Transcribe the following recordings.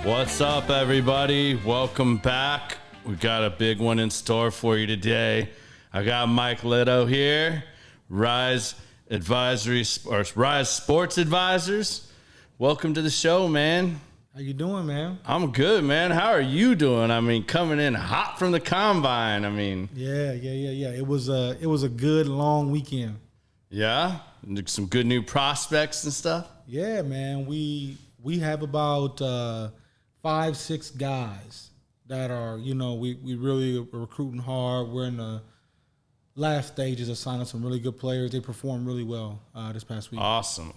What's up, everybody? Welcome back. We got a big one in store for you today. I got Mike Ledo here, Rise Advisory or Rise Sports Advisors. Welcome to the show, man. How you doing, man? I'm good, man. How are you doing? I mean, coming in hot from the combine. I mean, Yeah. It was a good long weekend. yeah, some good new prospects and stuff. Yeah, man. We have about 5-6 guys that are, we really are recruiting hard. We're in the last stages of signing some really good players. They performed really well this past week. Awesome.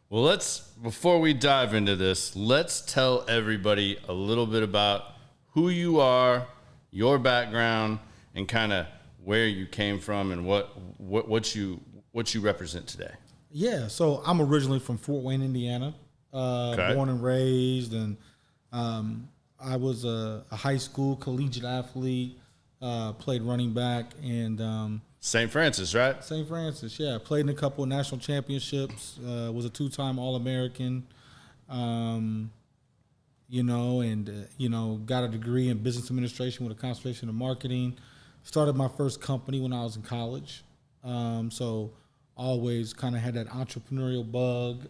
Well, before we dive into this, let's tell everybody a little bit about who you are, your background, and kind of where you came from and what you represent today. Yeah, so I'm originally from Fort Wayne, Indiana, born and raised, and I was a high school collegiate athlete, played running back, and St. Francis, right? St. Francis, yeah. Played in a couple of national championships, was a 2-time All-American, and got a degree in business administration with a concentration in marketing. Started my first company when I was in college, so always kind of had that entrepreneurial bug.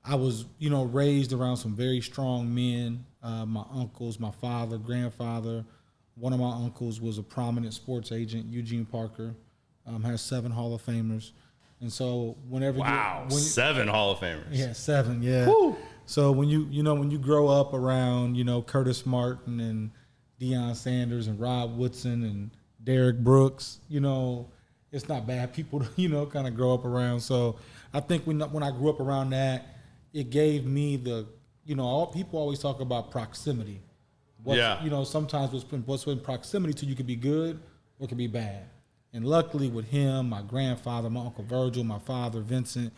I was, raised around some very strong men, my uncles, my father, grandfather. One of my uncles was a prominent sports agent, Eugene Parker, has 7 Hall of Famers. And so whenever Wow, 7 Hall of Famers. Yeah, 7, yeah. Woo. So when you grow up around, Curtis Martin and Deion Sanders and Rob Woodson and Derek Brooks, it's not bad people to, kind of grow up around. So I think when I grew up around that, it gave me people always talk about proximity. Sometimes what's in proximity to you can be good or it can be bad. And luckily with him, my grandfather, my Uncle Virgil, my father, Vincent,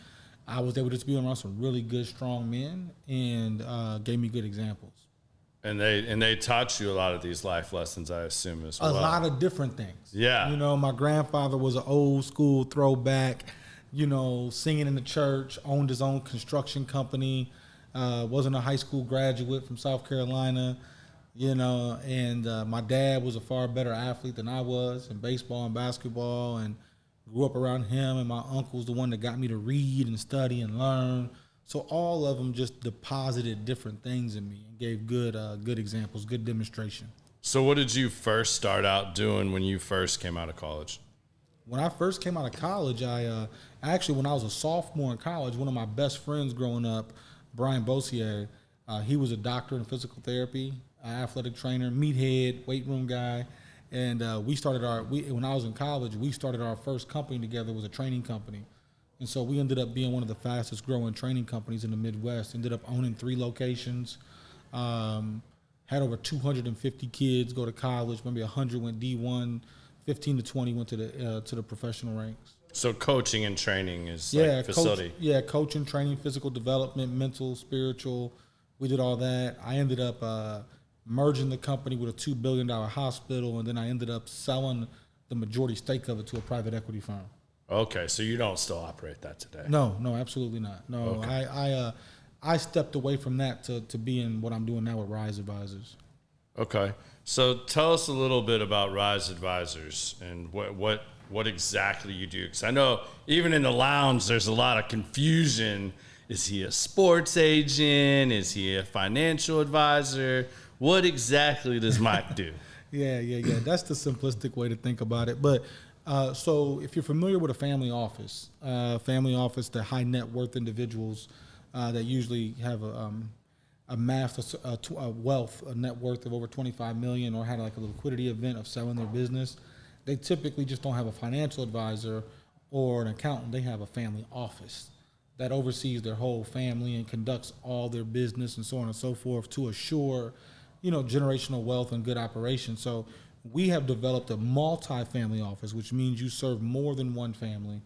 I was able to just be around some really good, strong men and gave me good examples. And they taught you a lot of these life lessons, I assume, as well. A lot of different things. Yeah. My grandfather was an old school throwback, singing in the church, owned his own construction company, wasn't a high school graduate from South Carolina. And my dad was a far better athlete than I was in baseball and basketball, and grew up around him. And my uncle was the one that got me to read and study and learn. So all of them just deposited different things in me and gave good examples, good demonstration. So what did you first start out doing when you first came out of college? When I first came out of college, when I was a sophomore in college, one of my best friends growing up, Brian Bossier, he was a doctor in physical therapy, athletic trainer, meathead, weight room guy, and when I was in college, we started our first company together. It was a training company, and so we ended up being one of the fastest growing training companies in the Midwest. Ended up owning 3 locations, had over 250 kids go to college. Maybe 100 went D1, 15 to 20 went to the professional ranks. So coaching and training is like facility. Coaching, training, physical development, mental, spiritual. We did all that. I ended up merging the company with a $2 billion hospital, and then I ended up selling the majority stake of it to a private equity firm. Okay, so you don't still operate that today? No, absolutely not. No, okay. I stepped away from that to be in what I'm doing now with Rise Advisors. Okay, so tell us a little bit about Rise Advisors and what exactly you do. Because I know even in the lounge there's a lot of confusion. Is he a sports agent? Is he a financial advisor? What exactly does Mike do? Yeah. That's the simplistic way to think about it. But so if you're familiar with a family office, the high net worth individuals that usually have amassed a wealth, a net worth of over 25 million, or had like a liquidity event of selling their business, they typically just don't have a financial advisor or an accountant. They have a family office that oversees their whole family and conducts all their business and so on and so forth to assure, generational wealth and good operation. So we have developed a multi-family office, which means you serve more than one family,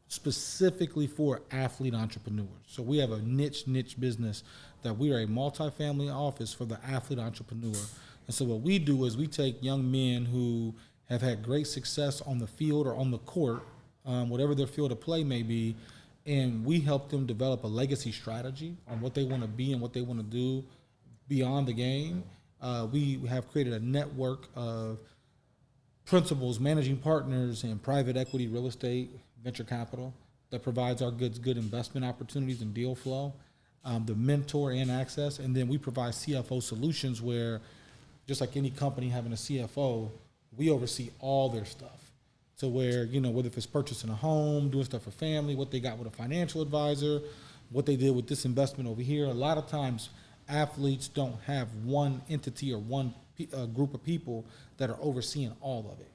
specifically for athlete entrepreneurs. So we have a niche business that we are a multi-family office for the athlete entrepreneur. And so what we do is we take young men who have had great success on the field or on the court, whatever their field of play may be, and we help them develop a legacy strategy on what they want to be and what they want to do beyond the game. We have created a network of principals, managing partners, and private equity, real estate, venture capital that provides our good investment opportunities and deal flow, the mentor and access. And then we provide CFO solutions where, just like any company having a CFO, we oversee all their stuff. So where, whether if it's purchasing a home, doing stuff for family, what they got with a financial advisor, what they did with this investment over here. A lot of times athletes don't have one entity or one group of people that are overseeing all of it.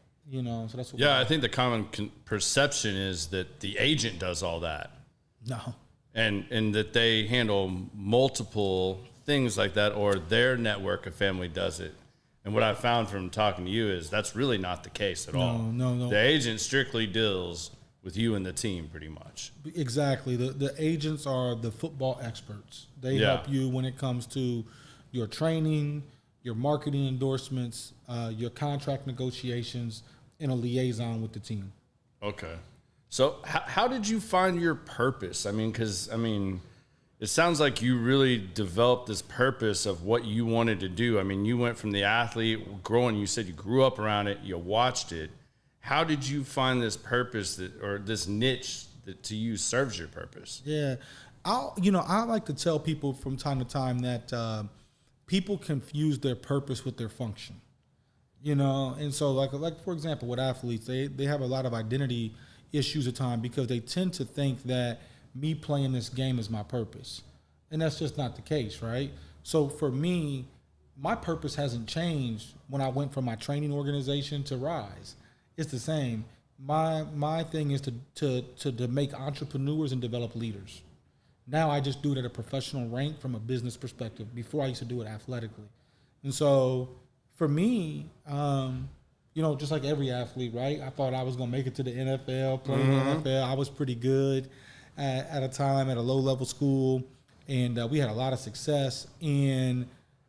So that's what I think the common perception is that the agent does all that. No. And that they handle multiple things like that, or their network of family does it. And what I found from talking to you is that's really not the case at all. No. The agent strictly deals with you and the team pretty much. Exactly. The agents are the football experts. They help you when it comes to your training, your marketing endorsements, your contract negotiations, and a liaison with the team. Okay. So how did you find your purpose? It sounds like you really developed this purpose of what you wanted to do. You went from the athlete growing, you said you grew up around it, you watched it. How did you find this purpose or this niche that to you serves your purpose? Yeah. I like to tell people from time to time that people confuse their purpose with their function. And so like for example, with athletes, they have a lot of identity issues at times because they tend to think that me playing this game is my purpose. And that's just not the case, right? So for me, my purpose hasn't changed when I went from my training organization to Rise. It's the same. My thing is to make entrepreneurs and develop leaders. Now I just do it at a professional rank from a business perspective. Before I used to do it athletically. And so for me, just like every athlete, right? I thought I was going to make it to the NFL, play in the NFL. I was pretty good at a time at a low-level school, and we had a lot of success. And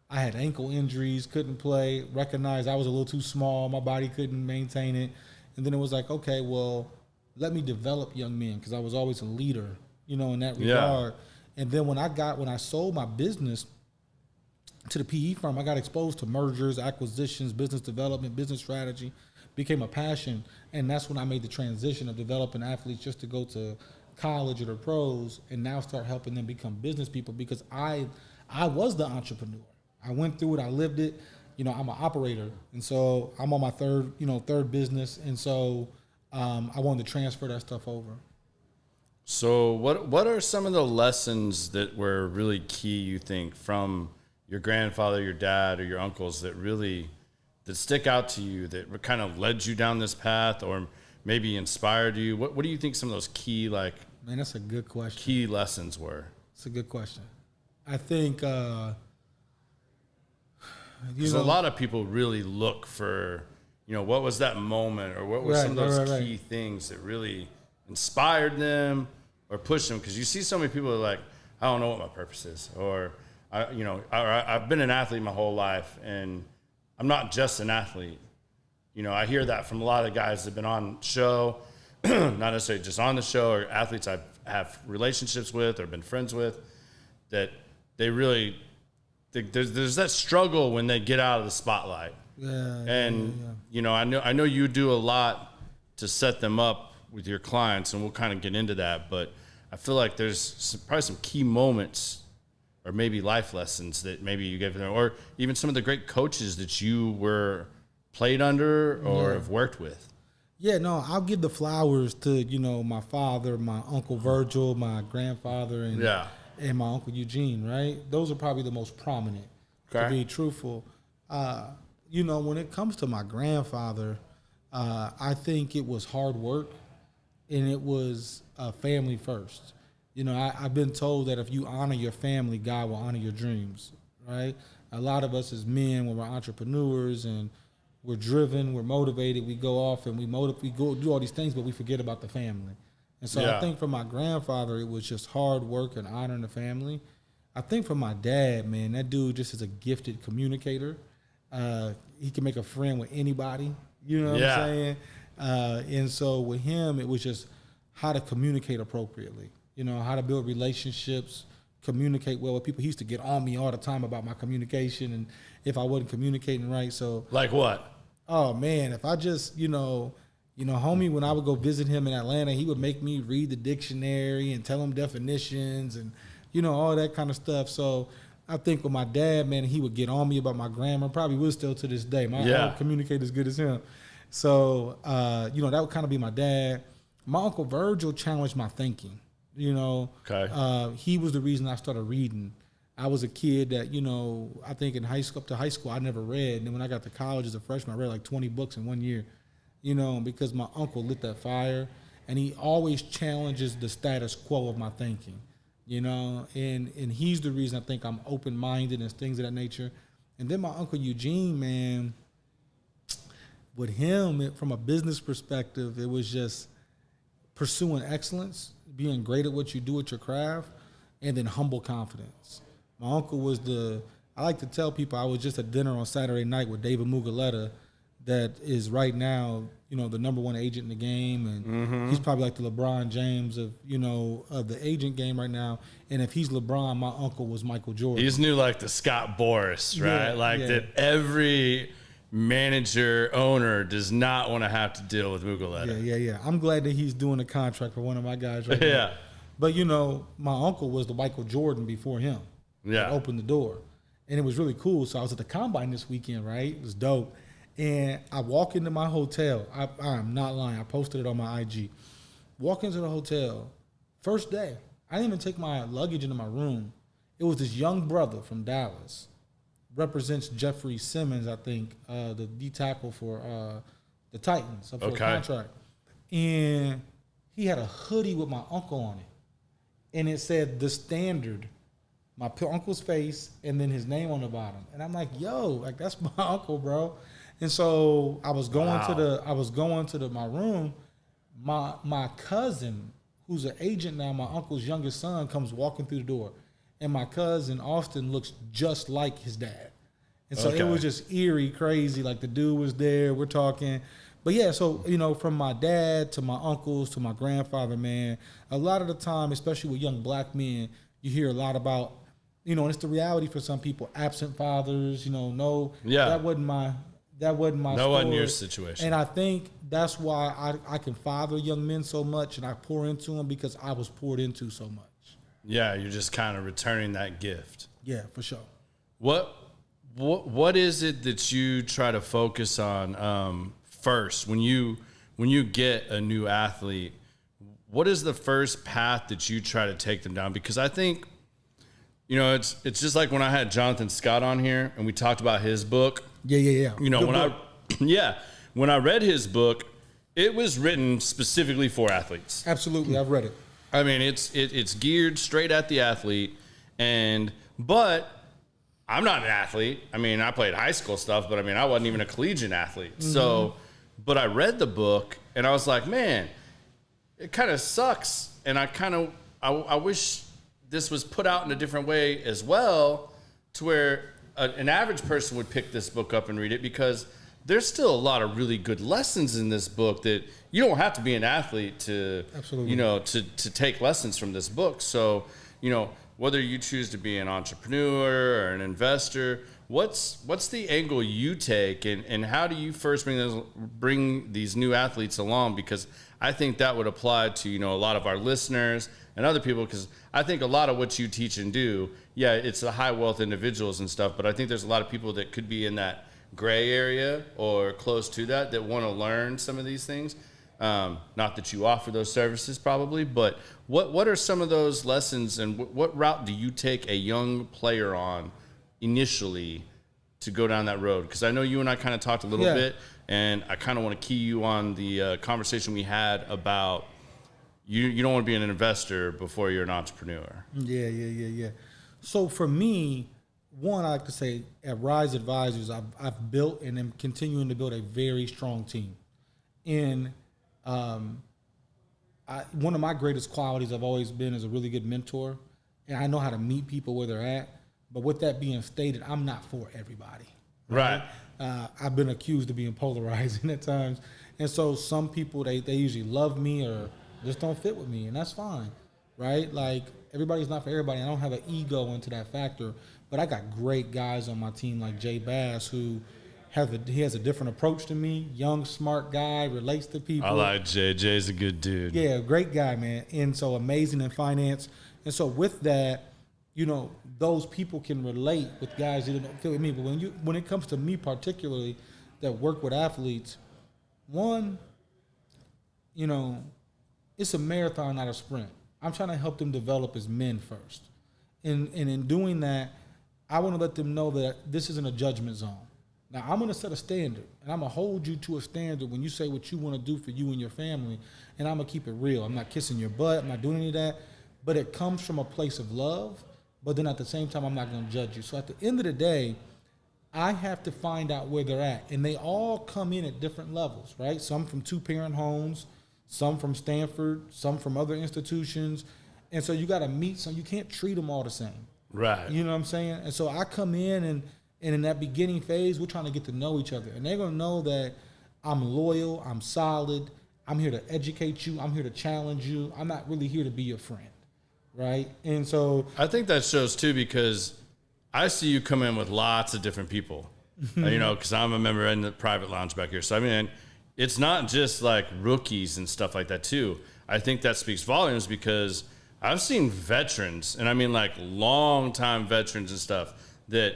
I had ankle injuries, couldn't play, recognized I was a little too small, my body couldn't maintain it. And then it was like, okay, well, let me develop young men because I was always a leader, in that regard. And then when I sold my business to the PE firm, I got exposed to mergers, acquisitions, business development, business strategy, became a passion. And that's when I made the transition of developing athletes just to go to college or the pros and now start helping them become business people because I was the entrepreneur. I went through it. I lived it. I'm an operator. And so I'm on my third business. And so I wanted to transfer that stuff over. So what are some of the lessons that were really key, you think, from your grandfather, your dad, or your uncles that stick out to you, that kind of led you down this path or maybe inspired you? What do you think some of those key, Man, that's a good question. Key lessons were? It's a good question. I think, because a lot of people really look for, what was that moment or what were some of those key things that really inspired them or pushed them? Because you see so many people that are like, I don't know what my purpose is, or I've been an athlete my whole life and I'm not just an athlete. I hear that from a lot of guys that have been on show, not necessarily just on the show, or athletes I have relationships with or been friends with, that they really, there's that struggle when they get out of the spotlight. I know you do a lot to set them up with your clients, and we'll kind of get into that, but I feel like there's probably some key moments or maybe life lessons that maybe you gave them, or even some of the great coaches that you were played under or have worked with. Yeah, no, I'll give the flowers to, my father, my Uncle Virgil, my grandfather, and my Uncle Eugene, right? Those are probably the most prominent, to be truthful. When it comes to my grandfather, I think it was hard work and it was family first. I've been told that if you honor your family, God will honor your dreams, right? A lot of us as men, when we're entrepreneurs and we're driven, we're motivated, we go off and we go do all these things, but we forget about the family. And so I think for my grandfather, it was just hard work and honoring the family. I think for my dad, man, that dude just is a gifted communicator. He can make a friend with anybody, you know what I'm saying? And so with him, it was just how to communicate appropriately. you know, how to build relationships, communicate well with people. He used to get on me all the time about my communication and if I wasn't communicating right. So like what? Oh man, if I just, homie, when I would go visit him in Atlanta, he would make me read the dictionary and tell him definitions and, all that kind of stuff. So I think with my dad, man, he would get on me about my grammar, probably will still to this day. I don't communicate as good as him. So, that would kind of be my dad. My Uncle Virgil challenged my thinking, Okay. He was the reason I started reading. I was a kid that, I think in high school, up to high school, I never read. And then when I got to college as a freshman, I read like 20 books in 1 year, because my uncle lit that fire. And he always challenges the status quo of my thinking, and he's the reason I think I'm open-minded and things of that nature. And then my Uncle Eugene, man, with him, from a business perspective, it was just pursuing excellence, being great at what you do at your craft, and then humble confidence. My uncle was I like to tell people I was just at dinner on Saturday night with David Muguleta, that is right now, the number one agent in the game. And he's probably like the LeBron James of the agent game right now. And if he's LeBron, my uncle was Michael Jordan. He's new like the Scott Boras, right? That every manager, owner does not want to have to deal with Muguleta. Yeah. I'm glad that he's doing a contract for one of my guys right now. But, my uncle was the Michael Jordan before him. Yeah. Opened the door. And it was really cool. So I was at the Combine this weekend, right? It was dope. And I walk into my hotel. I'm not lying. I posted it on my IG. Walk into the hotel. First day. I didn't even take my luggage into my room. It was this young brother from Dallas. Represents Jeffrey Simmons, I think, the D tackle for the Titans up for a contract. And he had a hoodie with my uncle on it. And it said The Standard, my uncle's face, and then his name on the bottom. And I'm like, that's my uncle, bro. And so I was going to my room. My cousin, who's an agent now, my uncle's youngest son, comes walking through the door. And my cousin, Austin, looks just like his dad. And so it was just eerie, crazy. Like the dude was there, we're talking. But yeah, so, from my dad to my uncles to my grandfather, man, a lot of the time, especially with young black men, you hear a lot about, and it's the reality for some people, absent fathers, that wasn't my No one in your situation. And I think that's why I can father young men so much and I pour into them, because I was poured into so much. Yeah, you're just kind of returning that gift. Yeah, for sure. What is it that you try to focus on first when you get a new athlete? What is the first path that you try to take them down? Because I think, it's just like when I had Jonathan Scott on here and we talked about his book. Yeah. When I read his book, it was written specifically for athletes. Absolutely, I've read it. I mean, it's geared straight at the athlete, but I'm not an athlete. I mean, I played high school stuff, but I wasn't even a collegiate athlete. Mm-hmm. So, but I read the book and I was like, man, it kind of sucks. And I wish this was put out in a different way as well, to where an average person would pick this book up and read it, because there's still a lot of really good lessons in this book that you don't have to be an athlete to, Absolutely. To take lessons from this book. So, whether you choose to be an entrepreneur or an investor, what's the angle you take, and how do you first bring these new athletes along? Because I think that would apply to, a lot of our listeners and other people, because I think a lot of what you teach and do, it's the high wealth individuals and stuff, but I think there's a lot of people that could be in that gray area or close to that want to learn some of these things. Not that you offer those services probably, but what are some of those lessons, and what route do you take a young player on initially to go down that road? Because I know you and I kind of talked a little bit, and I kind of want to key you on the conversation we had about you don't want to be an investor before you're an entrepreneur. Yeah. So for me, one, I like to say at Rise Advisors, I've built and am continuing to build a very strong team. And one of my greatest qualities I've always been is a really good mentor, and I know how to meet people where they're at. But with that being stated, I'm not for everybody. Right. I've been accused of being polarizing at times, and so some people they usually love me or just don't fit with me, and that's fine. right? Like everybody's not for everybody. I don't have an ego into that factor, but I got great guys on my team like Jay Bass who he has a different approach to me. Young, smart guy, relates to people. I like Jay. Jay's a good dude. Yeah, great guy, man. And so amazing in finance. And so with that, you know, those people can relate with guys that don't feel me. But when it comes to me particularly that work with athletes, one, you know, it's a marathon, not a sprint. I'm trying to help them develop as men first. And in doing that, I want to let them know that this isn't a judgment zone. Now, I'm going to set a standard, and I'm going to hold you to a standard when you say what you want to do for you and your family, and I'm going to keep it real. I'm not kissing your butt. I'm not doing any of that. But it comes from a place of love, but then at the same time, I'm not going to judge you. So at the end of the day, I have to find out where they're at, and they all come in at different levels, right? Some from two-parent homes, some from Stanford, some from other institutions, and so you got to meet some. You can't treat them all the same. Right. You know what I'm saying? And so I come in and in that beginning phase, we're trying to get to know each other. And they're going to know that I'm loyal, I'm solid, I'm here to educate you, I'm here to challenge you. I'm not really here to be your friend, right? And so I think that shows too, because I see you come in with lots of different people, you know, because I'm a member in the private lounge back here. So, I mean, it's not just like rookies and stuff like that too. I think that speaks volumes because I've seen veterans, and I mean like long-time veterans and stuff, that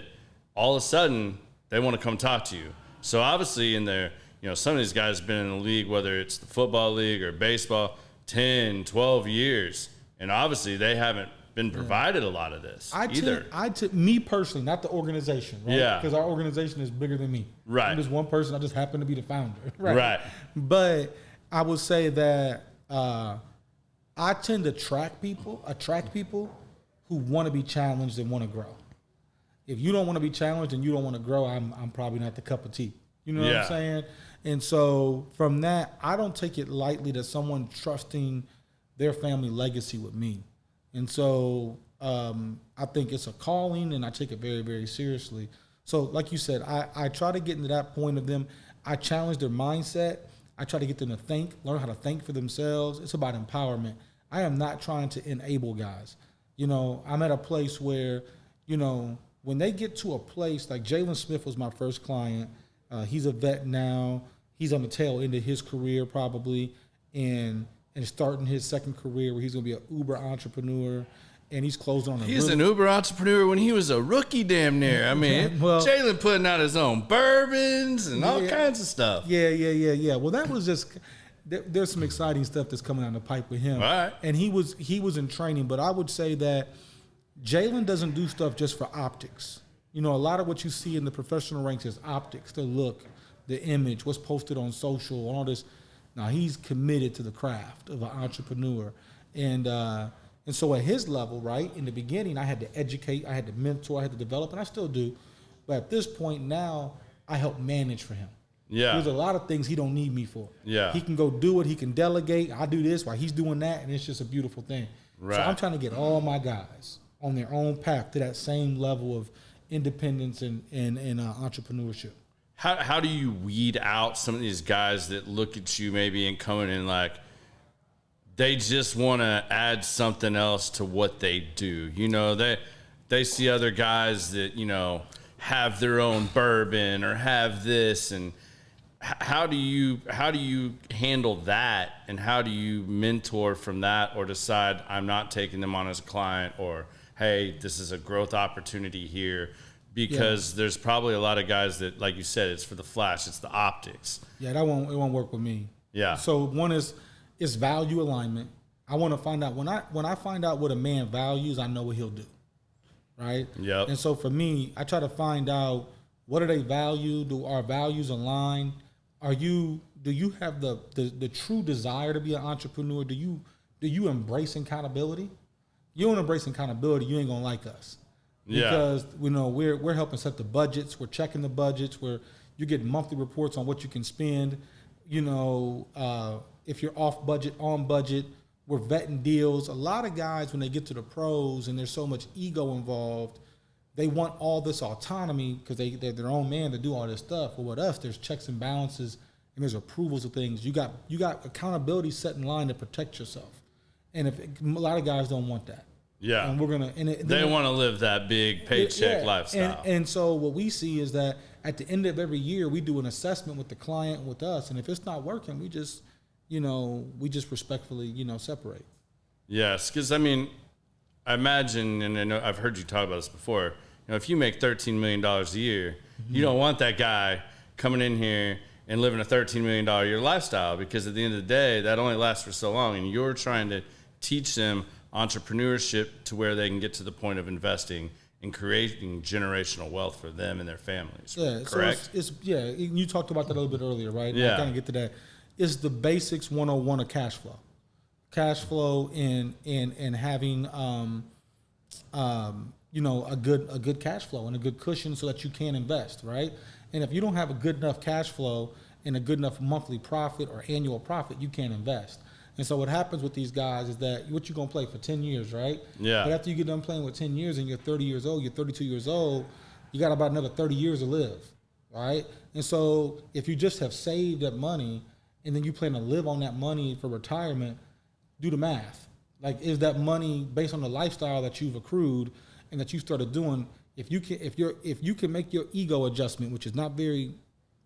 all of a sudden they want to come talk to you. So obviously in there, you know, some of these guys have been in the league, whether it's the football league or baseball, 10, 12 years. And obviously they haven't been provided a lot of this either. Me personally, not the organization, right? Yeah. Because our organization is bigger than me. Right. I'm just one person. I just happen to be the founder. Right. But I would say that I tend to attract people who want to be challenged and want to grow. If you don't want to be challenged and you don't want to grow, I'm probably not the cup of tea. You know what I'm saying? And so from that, I don't take it lightly that someone trusting their family legacy with me. And so I think it's a calling, and I take it very, very seriously. So like you said, I try to get into that point of them. I challenge their mindset. I try to get them to learn how to think for themselves. It's about empowerment. I am not trying to enable guys. You know, I'm at a place where, you know, when they get to a place, like Jalen Smith was my first client. He's a vet now. He's on the tail end of his career probably, and starting his second career where he's going to be an Uber entrepreneur, and he's closing on a He's an Uber entrepreneur when he was a rookie damn near. I mean, Jalen putting out his own bourbons and all kinds of stuff. Yeah. Well, that was just there's some exciting stuff that's coming down the pipe with him. All right. And he was in training, but I would say that Jalen doesn't do stuff just for optics. You know, a lot of what you see in the professional ranks is optics, the look, the image, what's posted on social, all this. Now, he's committed to the craft of an entrepreneur. And so at his level, right, in the beginning, I had to educate, I had to mentor, I had to develop, and I still do. But at this point now, I help manage for him. Yeah. There's a lot of things he don't need me for. Yeah. He can go do it. He can delegate. I do this while he's doing that, and it's just a beautiful thing. Right. So I'm trying to get all my guys on their own path to that same level of independence and entrepreneurship. How do you weed out some of these guys that look at you maybe and coming in like they just want to add something else to what they do? You know, they see other guys that, you know, have their own bourbon or have this, and how do you handle that, and how do you mentor from that, or decide I'm not taking them on as a client, or hey, this is a growth opportunity here? Because there's probably a lot of guys that, like you said, it's for the flash, it's the optics. Yeah, it won't work with me. Yeah. So one is value alignment. I want to find out when I find out what a man values, I know what he'll do. Right? Yep. And so for me, I try to find out what do they value? Do our values align? Do you have the true desire to be an entrepreneur? Do you embrace accountability? You don't embrace accountability, you ain't gonna like us. Because you know we're helping set the budgets, we're checking the budgets, you're getting monthly reports on what you can spend. You know, if you're off budget, on budget, we're vetting deals. A lot of guys, when they get to the pros and there's so much ego involved, they want all this autonomy because they're their own man to do all this stuff. But with us, there's checks and balances and there's approvals of things. You got accountability set in line to protect yourself. And a lot of guys don't want that. Yeah. And we're going to... They want to live that big paycheck lifestyle. And so what we see is that at the end of every year, we do an assessment with the client and with us. And if it's not working, we just respectfully, separate. Yes, because, I mean, I imagine, and I know I've heard you talk about this before, if you make $13 million a year, you don't want that guy coming in here and living a $13 million a year lifestyle, because at the end of the day, that only lasts for so long. And you're trying to teach them entrepreneurship to where they can get to the point of investing and creating generational wealth for them and their families. Yeah, correct? So you talked about that a little bit earlier, right? Yeah. I kind of get to that. It's the basics 101 of cash flow. Cash flow and having a good cash flow and a good cushion so that you can invest, right? And if you don't have a good enough cash flow and a good enough monthly profit or annual profit, you can't invest. And so what happens with these guys is that what you going to play for 10 years, right? Yeah. But after you get done playing with 10 years and you're 30 years old, you're 32 years old, you got about another 30 years to live, right? And so if you just have saved that money and then you plan to live on that money for retirement, do the math. Like, is that money based on the lifestyle that you've accrued and that you started doing? If you can make your ego adjustment, which is not very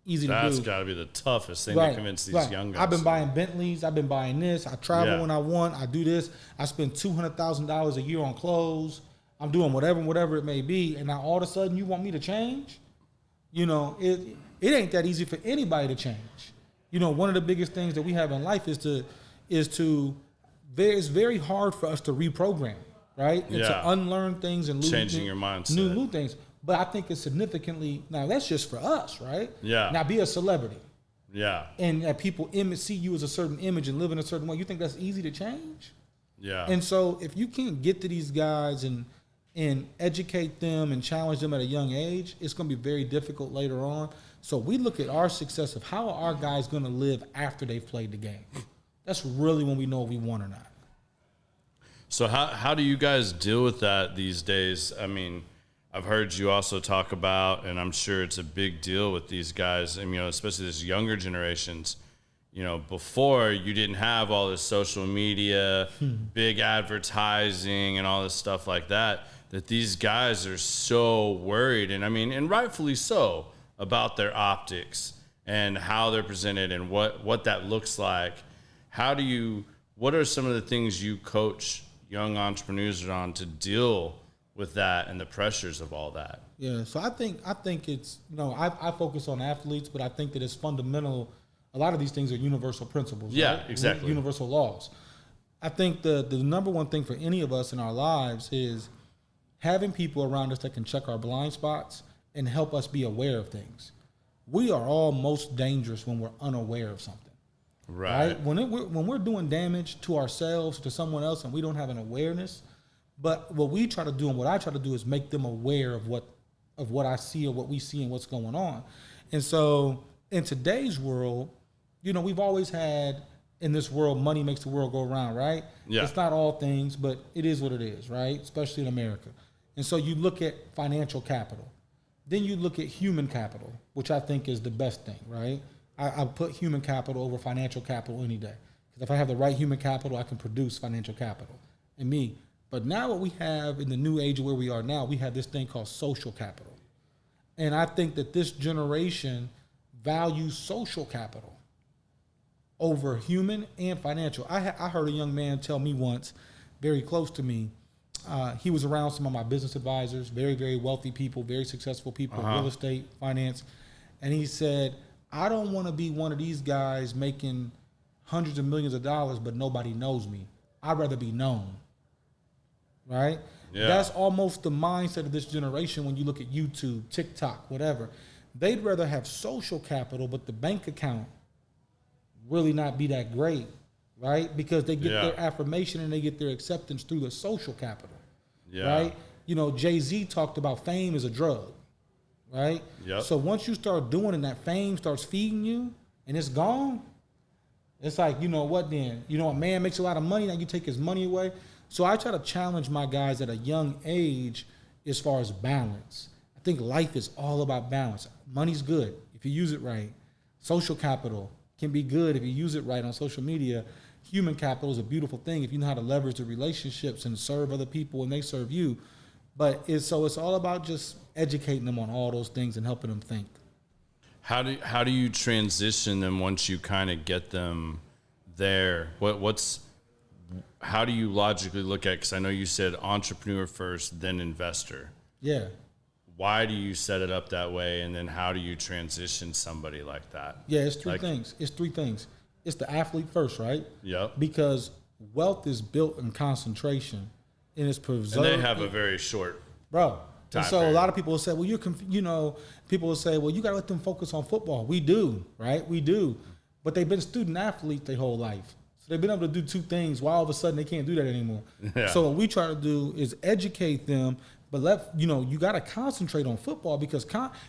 easy to do. That's got to be the toughest thing to convince these young guys. I've been buying Bentleys. I've been buying this. I travel when I want. I do this. I spend $200,000 a year on clothes. I'm doing whatever it may be. And now all of a sudden you want me to change? It ain't that easy for anybody to change. One of the biggest things that we have in life is it's very hard for us to reprogram, right? And to unlearn things and changing your mindset. New things. But I think it's significantly, now that's just for us, right? Yeah. Now be a celebrity. Yeah. And that people see you as a certain image and live in a certain way. You think that's easy to change? Yeah. And so if you can't get to these guys and educate them and challenge them at a young age, it's going to be very difficult later on. So we look at our success of how are our guys going to live after they've played the game. That's really when we know if we want or not. So how do you guys deal with that these days? I mean, I've heard you also talk about, and I'm sure it's a big deal with these guys, and especially this younger generations. Before you didn't have all this social media, big advertising, and all this stuff like that. That these guys are so worried, and rightfully so, about their optics and how they're presented and what that looks like. What are some of the things you coach young entrepreneurs on to deal with that and the pressures of all that? Yeah, so I think it's, I focus on athletes, but I think that it's fundamental. A lot of these things are universal principles. Yeah, right? exactly. Universal laws. I think the number one thing for any of us in our lives is having people around us that can check our blind spots and help us be aware of things. We are all most dangerous when we're unaware of something. Right? When we're doing damage to ourselves, to someone else, and we don't have an awareness. But what we try to do and what I try to do is make them aware of what I see or what we see and what's going on. And so in today's world, we've always had in this world, money makes the world go around, right? Yeah. It's not all things, but it is what it is, right? Especially in America. And so you look at financial capital. Then you look at human capital, which I think is the best thing, right? I put human capital over financial capital any day. Because if I have the right human capital, I can produce financial capital. And me. But now what we have in the new age of where we are now, we have this thing called social capital. And I think that this generation values social capital over human and financial. I heard a young man tell me once, very close to me, he was around some of my business advisors, very, very wealthy people, very successful people, real estate, finance. And he said, I don't want to be one of these guys making hundreds of millions of dollars, but nobody knows me. I'd rather be known. Right? Yeah. That's almost the mindset of this generation when you look at YouTube, TikTok, whatever. They'd rather have social capital, but the bank account really not be that great, right? Because they get their affirmation and they get their acceptance through the social capital, right? Jay-Z talked about fame as a drug, right? Yep. So once you start doing it and that fame starts feeding you and it's gone, it's like, what then? A man makes a lot of money, now you take his money away. So I try to challenge my guys at a young age as far as balance. I think life is all about balance. Money's good if you use it right. Social capital can be good if you use it right on social media. human capital is a beautiful thing if you know how to leverage the relationships and serve other people and they serve you. But it's all about just educating them on all those things and helping them think. How do you transition them once you kind of get them there? How do you logically look at, because I know you said entrepreneur first, then investor. Yeah. Why do you set it up that way? And then how do you transition somebody like that? Yeah, it's three things. It's the athlete first, right? Yep. Because wealth is built in concentration and it's preserved. And they have a very short Bro. And so period. a lot of people will say, well, people will say, well, you got to let them focus on football. We do, right? We do. But they've been student athletes their whole life. So they've been able to do two things. Why all of a sudden they can't do that anymore? Yeah. So what we try to do is educate them, but you got to concentrate on football because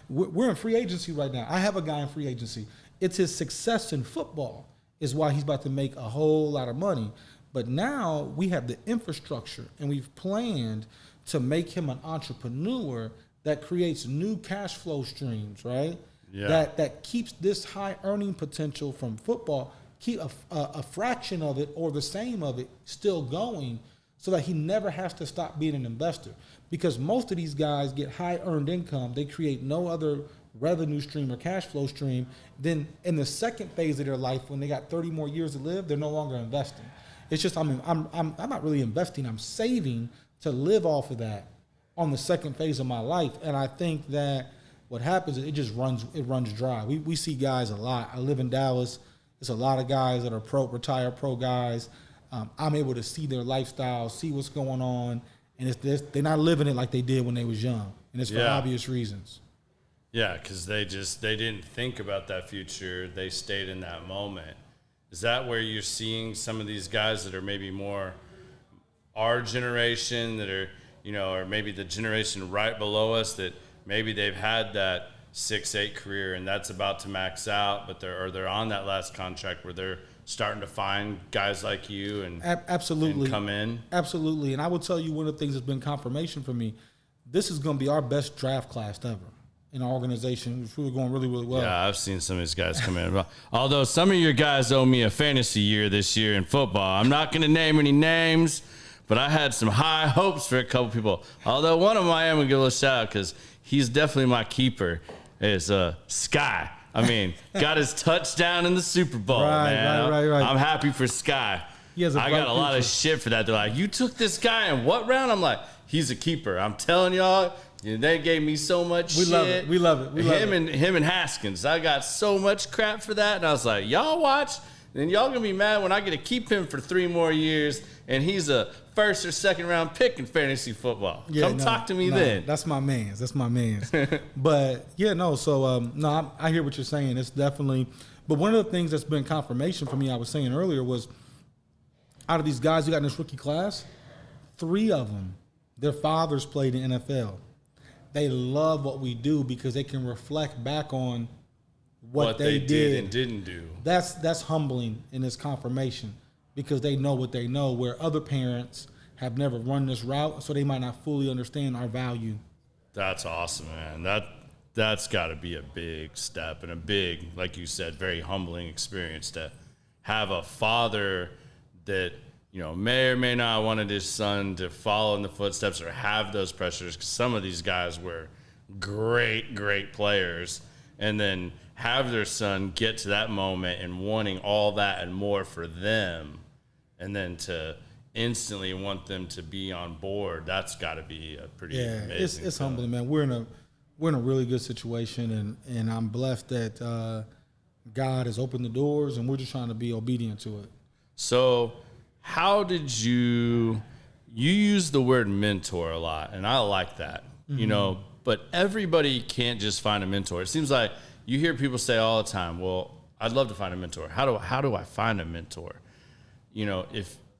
we're in free agency right now. I have a guy in free agency. It's his success in football is why he's about to make a whole lot of money. But now we have the infrastructure and we've planned to make him an entrepreneur that creates new cash flow streams, right? Yeah. That keeps this high earning potential from football, keep a fraction of it or the same of it still going so that he never has to stop being an investor. Because most of these guys get high earned income. They create no other revenue stream or cash flow stream. Then in the second phase of their life, when they got 30 more years to live, they're no longer investing. It's just, I'm not really investing. I'm saving to live off of that on the second phase of my life. And I think that what happens is it runs dry. We see guys a lot. I live in Dallas. There's a lot of guys that are retired pro guys. I'm able to see their lifestyle, see what's going on, and they're not living it like they did when they was young. And it's for obvious reasons. Yeah, because they didn't think about that future. They stayed in that moment. Is that where you're seeing some of these guys that are maybe more our generation that are, or maybe the generation right below us that maybe they've had that 6-8 career and that's about to max out, but they're on that last contract where they're starting to find guys like you and absolutely and come in? Absolutely. And I will tell you one of the things that's been confirmation for me, this is going to be our best draft class ever in our organization. We're going really, really well. Yeah, I've seen some of these guys come in. Although some of your guys owe me a fantasy year this year in football. I'm not going to name any names, but I had some high hopes for a couple people. Although one of them I am going to give a little shout out because he's definitely my keeper. Is Sky. I mean, got his touchdown in the Super Bowl, man. Right. I'm happy for Sky. I got a lot of shit for that. They're like, you took this guy in what round? I'm like, he's a keeper. I'm telling y'all, they gave me so much shit. We love it. Him and Haskins. I got so much crap for that. And I was like, y'all watch. Then y'all gonna be mad when I get to keep him for 3 more years and he's a first or second round pick in fantasy football. Talk to me then. That's my man's. But I hear what you're saying. It's definitely, but one of the things that's been confirmation for me, I was saying earlier, was out of these guys who got in this rookie class, 3 of them, their fathers played in NFL. They love what we do because they can reflect back on what they did and didn't do. That's humbling in this confirmation because they know what they know, where other parents have never run this route, so they might not fully understand our value. That's awesome, man. That's got to be a big step and a big, like you said, very humbling experience to have a father that may or may not wanted his son to follow in the footsteps or have those pressures, because some of these guys were great players, and then have their son get to that moment and wanting all that and more for them, and then to instantly want them to be on board. That's got to be a pretty amazing. It's humbling, man. We're in a really good situation, and I'm blessed that God has opened the doors, and we're just trying to be obedient to it. So, how did you use the word mentor a lot, and I like that, but everybody can't just find a mentor. It seems like you hear people say all the time, well, I'd love to find a mentor. How do I find a mentor?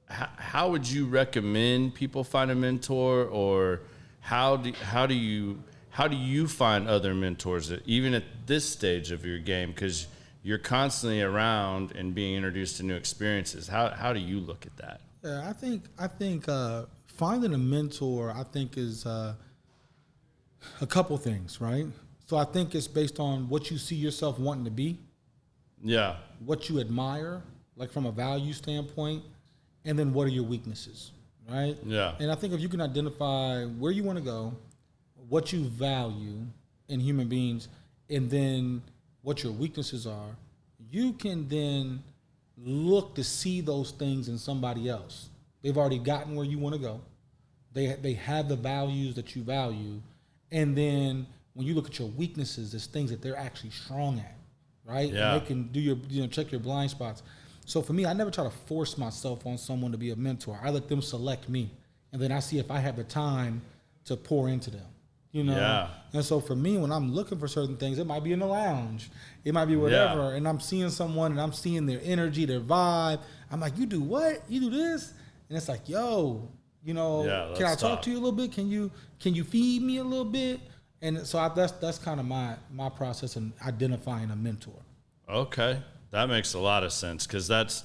How would you recommend people find a mentor, or how do you find other mentors that, even at this stage of your game, because you're constantly around and being introduced to new experiences. How do you look at that? Yeah, I think finding a mentor, I think, is a couple things, right? So I think it's based on what you see yourself wanting to be. Yeah. What you admire like from a value standpoint, and then what are your weaknesses, right? Yeah. And I think if you can identify where you want to go, what you value in human beings, and then what your weaknesses are, you can then look to see those things in somebody else. They've already gotten where you want to go. They have the values that you value, and then when you look at your weaknesses, there's things that they're actually strong at, right? Yeah. And they can do your check your blind spots. So for me, I never try to force myself on someone to be a mentor. I let them select me, and then I see if I have the time to pour into them. Yeah. And so for me, when I'm looking for certain things, it might be in the lounge, it might be whatever, and I'm seeing someone and I'm seeing their energy, their vibe. I'm like, you do what? You do this? And it's like, yo, can I talk to you a little bit? Can you feed me a little bit? And so that's kind of my process in identifying a mentor. Okay, that makes a lot of sense, because that's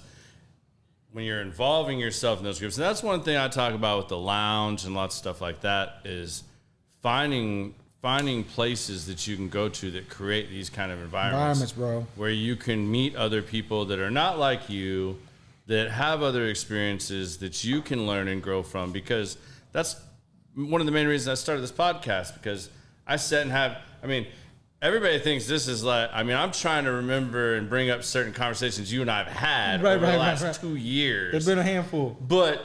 when you're involving yourself in those groups. And that's one thing I talk about with the lounge and lots of stuff like that is finding places that you can go to that create these kind of environments, bro, where you can meet other people that are not like you, that have other experiences that you can learn and grow from. Because that's one of the main reasons I started this podcast, because I sit and everybody thinks this is like, I'm trying to remember and bring up certain conversations you and I have had over the last 2 years. There's been a handful. But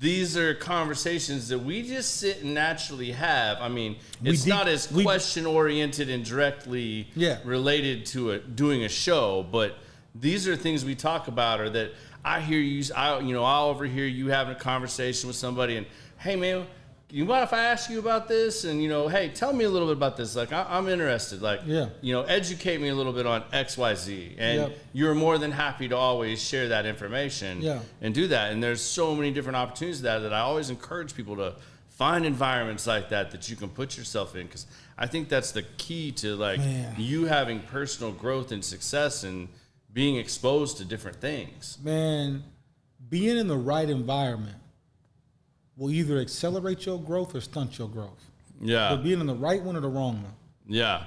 these are conversations that we just sit and naturally have. It's not as question-oriented and directly related to doing a show, but these are things we talk about, or that I hear you, I'll overhear you having a conversation with somebody, and, hey, man, you mind if I ask you about this? And, hey, tell me a little bit about this. Like, I'm interested. Like, educate me a little bit on X, Y, Z. And you're more than happy to always share that information and do that. And there's so many different opportunities that I always encourage people to find environments like that you can put yourself in. Because I think that's the key to, you having personal growth and success and being exposed to different things. Man, being in the right environment will either accelerate your growth or stunt your growth. Yeah. But being in the right one or the wrong one. Yeah.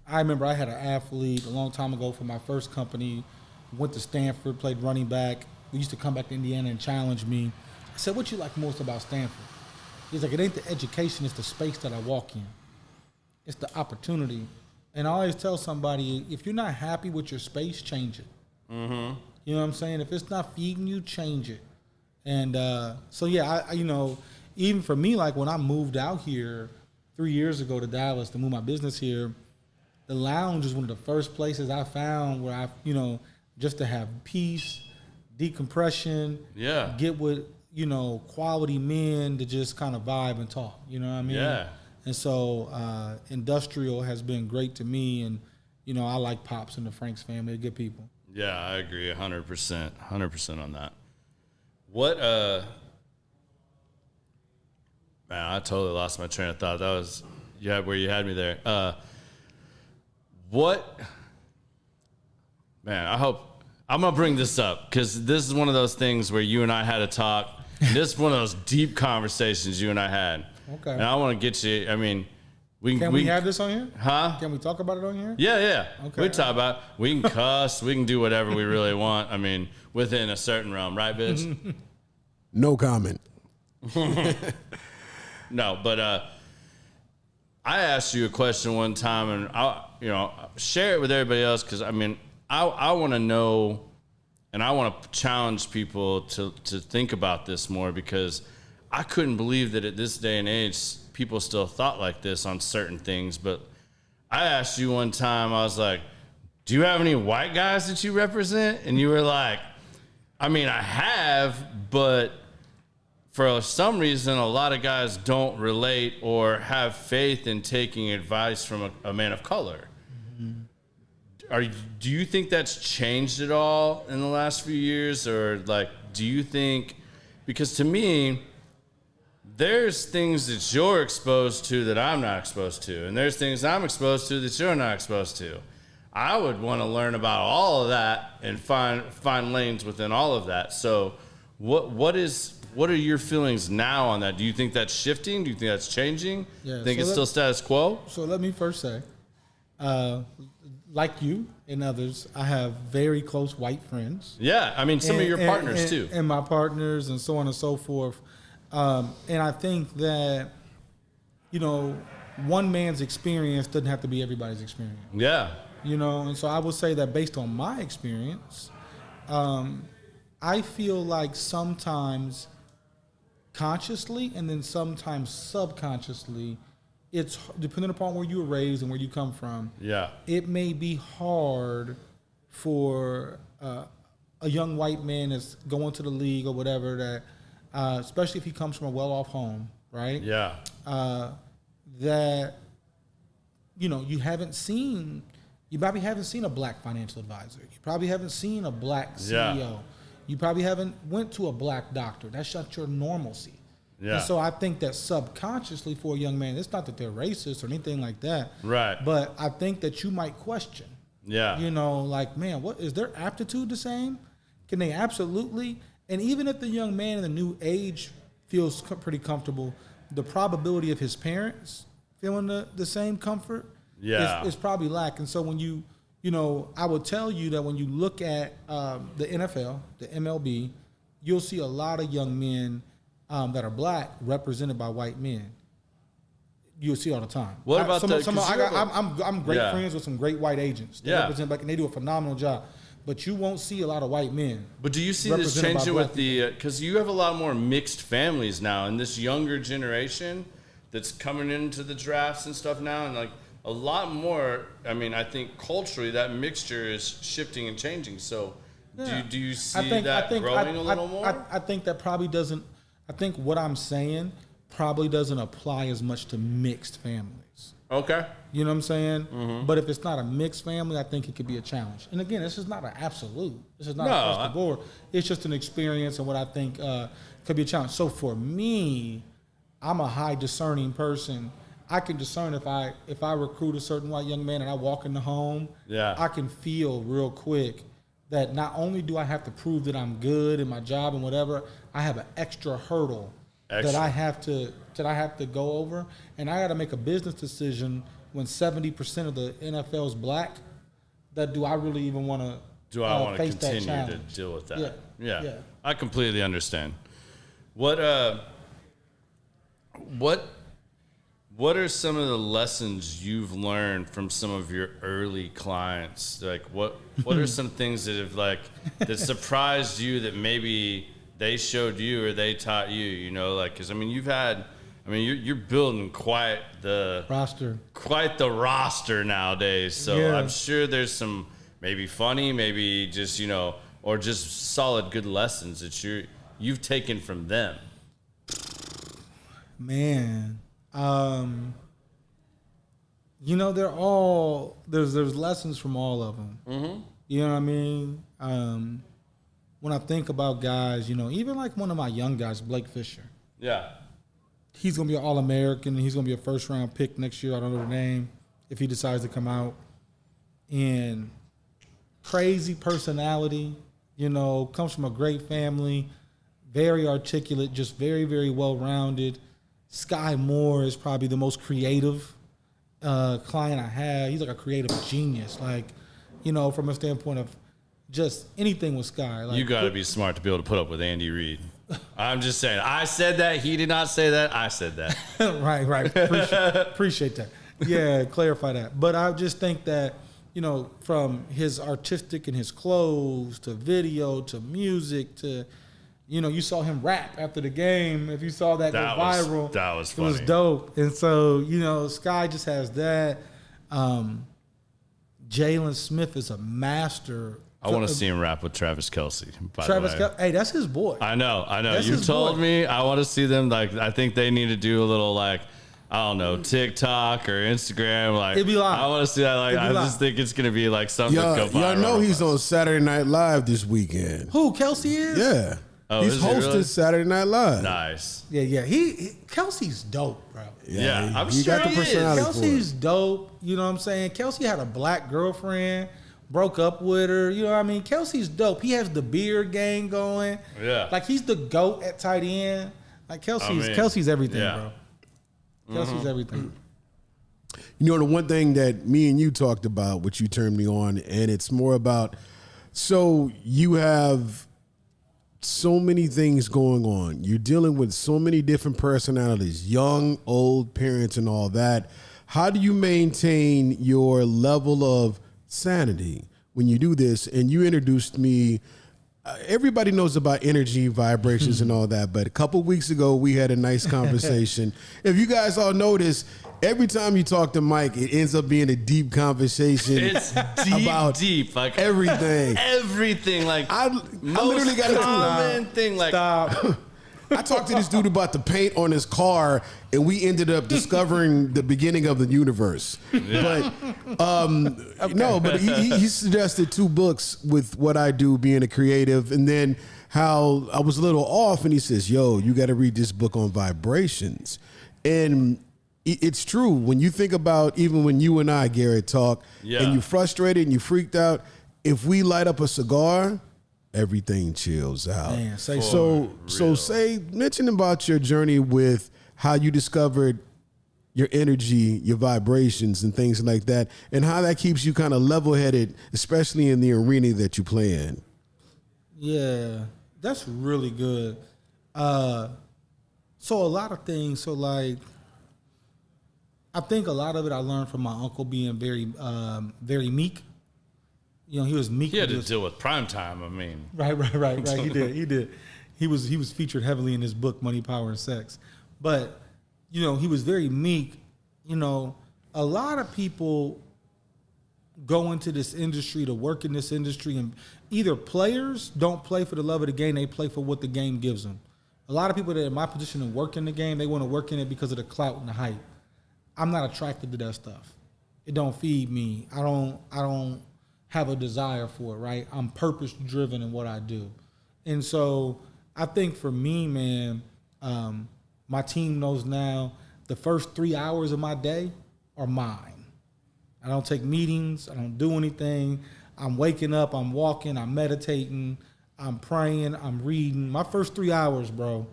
I remember I had an athlete a long time ago from my first company, went to Stanford, played running back. We used to come back to Indiana and challenge me. I said, what you like most about Stanford? He's like, it ain't the education, it's the space that I walk in. It's the opportunity. And I always tell somebody, if you're not happy with your space, change it. Mm-hmm. You know what I'm saying? If it's not feeding you, change it. And even for me, like when I moved out here 3 years ago to Dallas to move my business here, the lounge is one of the first places I found where just to have peace, decompression, get with, quality men to just kind of vibe and talk. You know what I mean? Yeah. And so industrial has been great to me. And, I like Pops and the Franks family. They're good people. Yeah, I agree 100% on that. What, man, I totally lost my train of thought. That was where you had me there. Man, I hope, I'm going to bring this up because this is one of those things where you and I had a talk. This is one of those deep conversations you and I had. Okay. And I want to get you, Can we have this on here? Huh? Can we talk about it on here? Yeah. Okay. We talk about, we can cuss, we can do whatever we really want. Within a certain realm, right, Vince? No comment. No, but I asked you a question one time, and I'll share it with everybody else because I want to know, and I want to challenge people to think about this more, because I couldn't believe that at this day and age people still thought like this on certain things. But I asked you one time, I was like, do you have any white guys that you represent? And you were like, I have, but for some reason, a lot of guys don't relate or have faith in taking advice from a man of color. Mm-hmm. Do you think that's changed at all in the last few years? Or do you think, because to me, there's things that you're exposed to that I'm not exposed to, and there's things I'm exposed to that you're not exposed to. I would want to learn about all of that and find lanes within all of that. So what are your feelings now on that? Do you think that's shifting? Do you think that's changing? Yeah, Think it's still status quo? So let me first say, like you and others, I have very close white friends. Yeah, I mean, some of your partners too. And my partners and so on and so forth. And I think that, one man's experience doesn't have to be everybody's experience. Yeah. And so I would say that based on my experience, I feel like sometimes consciously and then sometimes subconsciously, it's depending upon where you were raised and where you come from. Yeah. It may be hard for a young white man that's going to the league or whatever that, especially if he comes from a well-off home, right? Yeah. That, you haven't seen. You probably haven't seen a black financial advisor. You probably haven't seen a black CEO. Yeah. You probably haven't went to a black doctor. That's not your normalcy. Yeah. And so I think that subconsciously for a young man, it's not that they're racist or anything like that. Right. But I think that you might question. Yeah. Like, man, what is their aptitude the same? Can they absolutely? And even if the young man in the new age feels pretty comfortable, the probability of his parents feeling the same comfort is probably lacking. So when I would tell you that when you look at the NFL, the MLB, you'll see a lot of young men that are black represented by white men. You'll see all the time. What about I'm great friends with some great white agents that represent black, and they do a phenomenal job. But you won't see a lot of white men. But do you see this changing with because you have a lot more mixed families now, and this younger generation that's coming into the drafts and stuff now, and like a lot more. I mean, I think culturally that mixture is shifting and changing. So, do you see that growing a little more? I think that probably doesn't. I think what I'm saying probably doesn't apply as much to mixed families. Okay. You know what I'm saying? Mm-hmm. But if it's not a mixed family, I think it could be a challenge. And again, this is not an absolute. This is not across the board. It's just an experience and what I think could be a challenge. So for me, I'm a high discerning person. I can discern if I recruit a certain white young man and I walk in the home, I can feel real quick that not only do I have to prove that I'm good in my job and whatever, I have an extra hurdle that I have to go over, and I got to make a business decision when 70% of the NFL is black. That do I really even want to? Do I want to face continue that to deal with that? Yeah. I completely understand. What are some of the lessons you've learned from some of your early clients? Like what are some things that have that surprised you that maybe they showed you or they taught you, cause you're building quite the roster nowadays. So I'm sure there's some maybe funny, maybe just, or just solid good lessons that you've taken from them. Man. They're all there's lessons from all of them. Mm-hmm. You know what I mean? When I think about guys, even like one of my young guys, Blake Fisher. Yeah. He's gonna be an All-American. He's gonna be a first-round pick next year. I don't know the name if he decides to come out. And crazy personality, comes from a great family, very articulate, just very, very well-rounded. Sky Moore is probably the most creative client I have. He's like a creative genius, from a standpoint of just anything with Sky. You got to be smart to be able to put up with Andy Reid. I'm just saying. I said that. He did not say that. I said that. Right. Appreciate that. Yeah, clarify that. But I just think that, from his artistic and his clothes to video to music to... you saw him rap after the game. If you saw that go viral, that was funny. It was dope. And so, Sky just has that. Jalen Smith is a master. I want to see him rap with Travis Kelce. Travis Kelce, hey, that's his boy. I know. That's You told me. I want to see them. I think they need to do a little I don't know, TikTok or Instagram. It'd be live. I want to see that. I just think it's gonna be something to go viral. Y'all know he's on Saturday Night Live this weekend. Who, Kelce is? Yeah. Oh, he's hosting really? Saturday Night Live. Nice. Yeah. He Kelsey's dope, bro. Yeah, I'm he sure got the he personality is. Kelsey's dope. You know what I'm saying? Kelsey had a black girlfriend, broke up with her. You know what I mean? Kelsey's dope. He has the beard gang going. Yeah. He's the GOAT at tight end. Kelsey's everything, bro. Kelsey's everything. You know, the one thing that me and you talked about, which you turned me on, and it's more about, so you have so many things going on. You're dealing with so many different personalities, young, old, parents, and all that. How do you maintain your level of sanity when you do this? And you introduced me. Everybody knows about energy, vibrations, and all that. But a couple weeks ago, we had a nice conversation. If you guys all notice, every time you talk to Mike, it ends up being a deep conversation. It's deep, like everything. Everything, like I literally got common thing, like Stop. I talked to this dude about the paint on his car, and we ended up discovering the beginning of the universe. Yeah. But no, but he suggested 2 books with what I do, being a creative, and then how I was a little off, and he says, "Yo, you got to read this book on vibrations." And it's true when you think about, even when you and I, Garrett, talk, and you're frustrated and you freaked out. If we light up a cigar, everything chills out. Man, say mention about your journey with how you discovered your energy, your vibrations, and things like that, and how that keeps you kind of level-headed, especially in the arena that you play in. Yeah, that's really good. So a lot of things. So like, I think a lot of it I learned from my uncle being very meek. You know, he was meek. He had to deal with prime time. I mean, right. He did. He was featured heavily in his book, Money, Power, and Sex. But you know, he was very meek. You know, a lot of people go into this industry to work in this industry, and either players don't play for the love of the game; they play for what the game gives them. A lot of people that are in my position and work in the game, they want to work in it because of the clout and the hype. I'm not attracted to that stuff. It don't feed me. I don't have a desire for it, right? I'm purpose driven in what I do. And so I think for me, man, my team knows now the first 3 hours of my day are mine. I don't take meetings. I don't do anything. I'm waking up, I'm walking, I'm meditating, I'm praying, I'm reading. My first 3 hours, bro,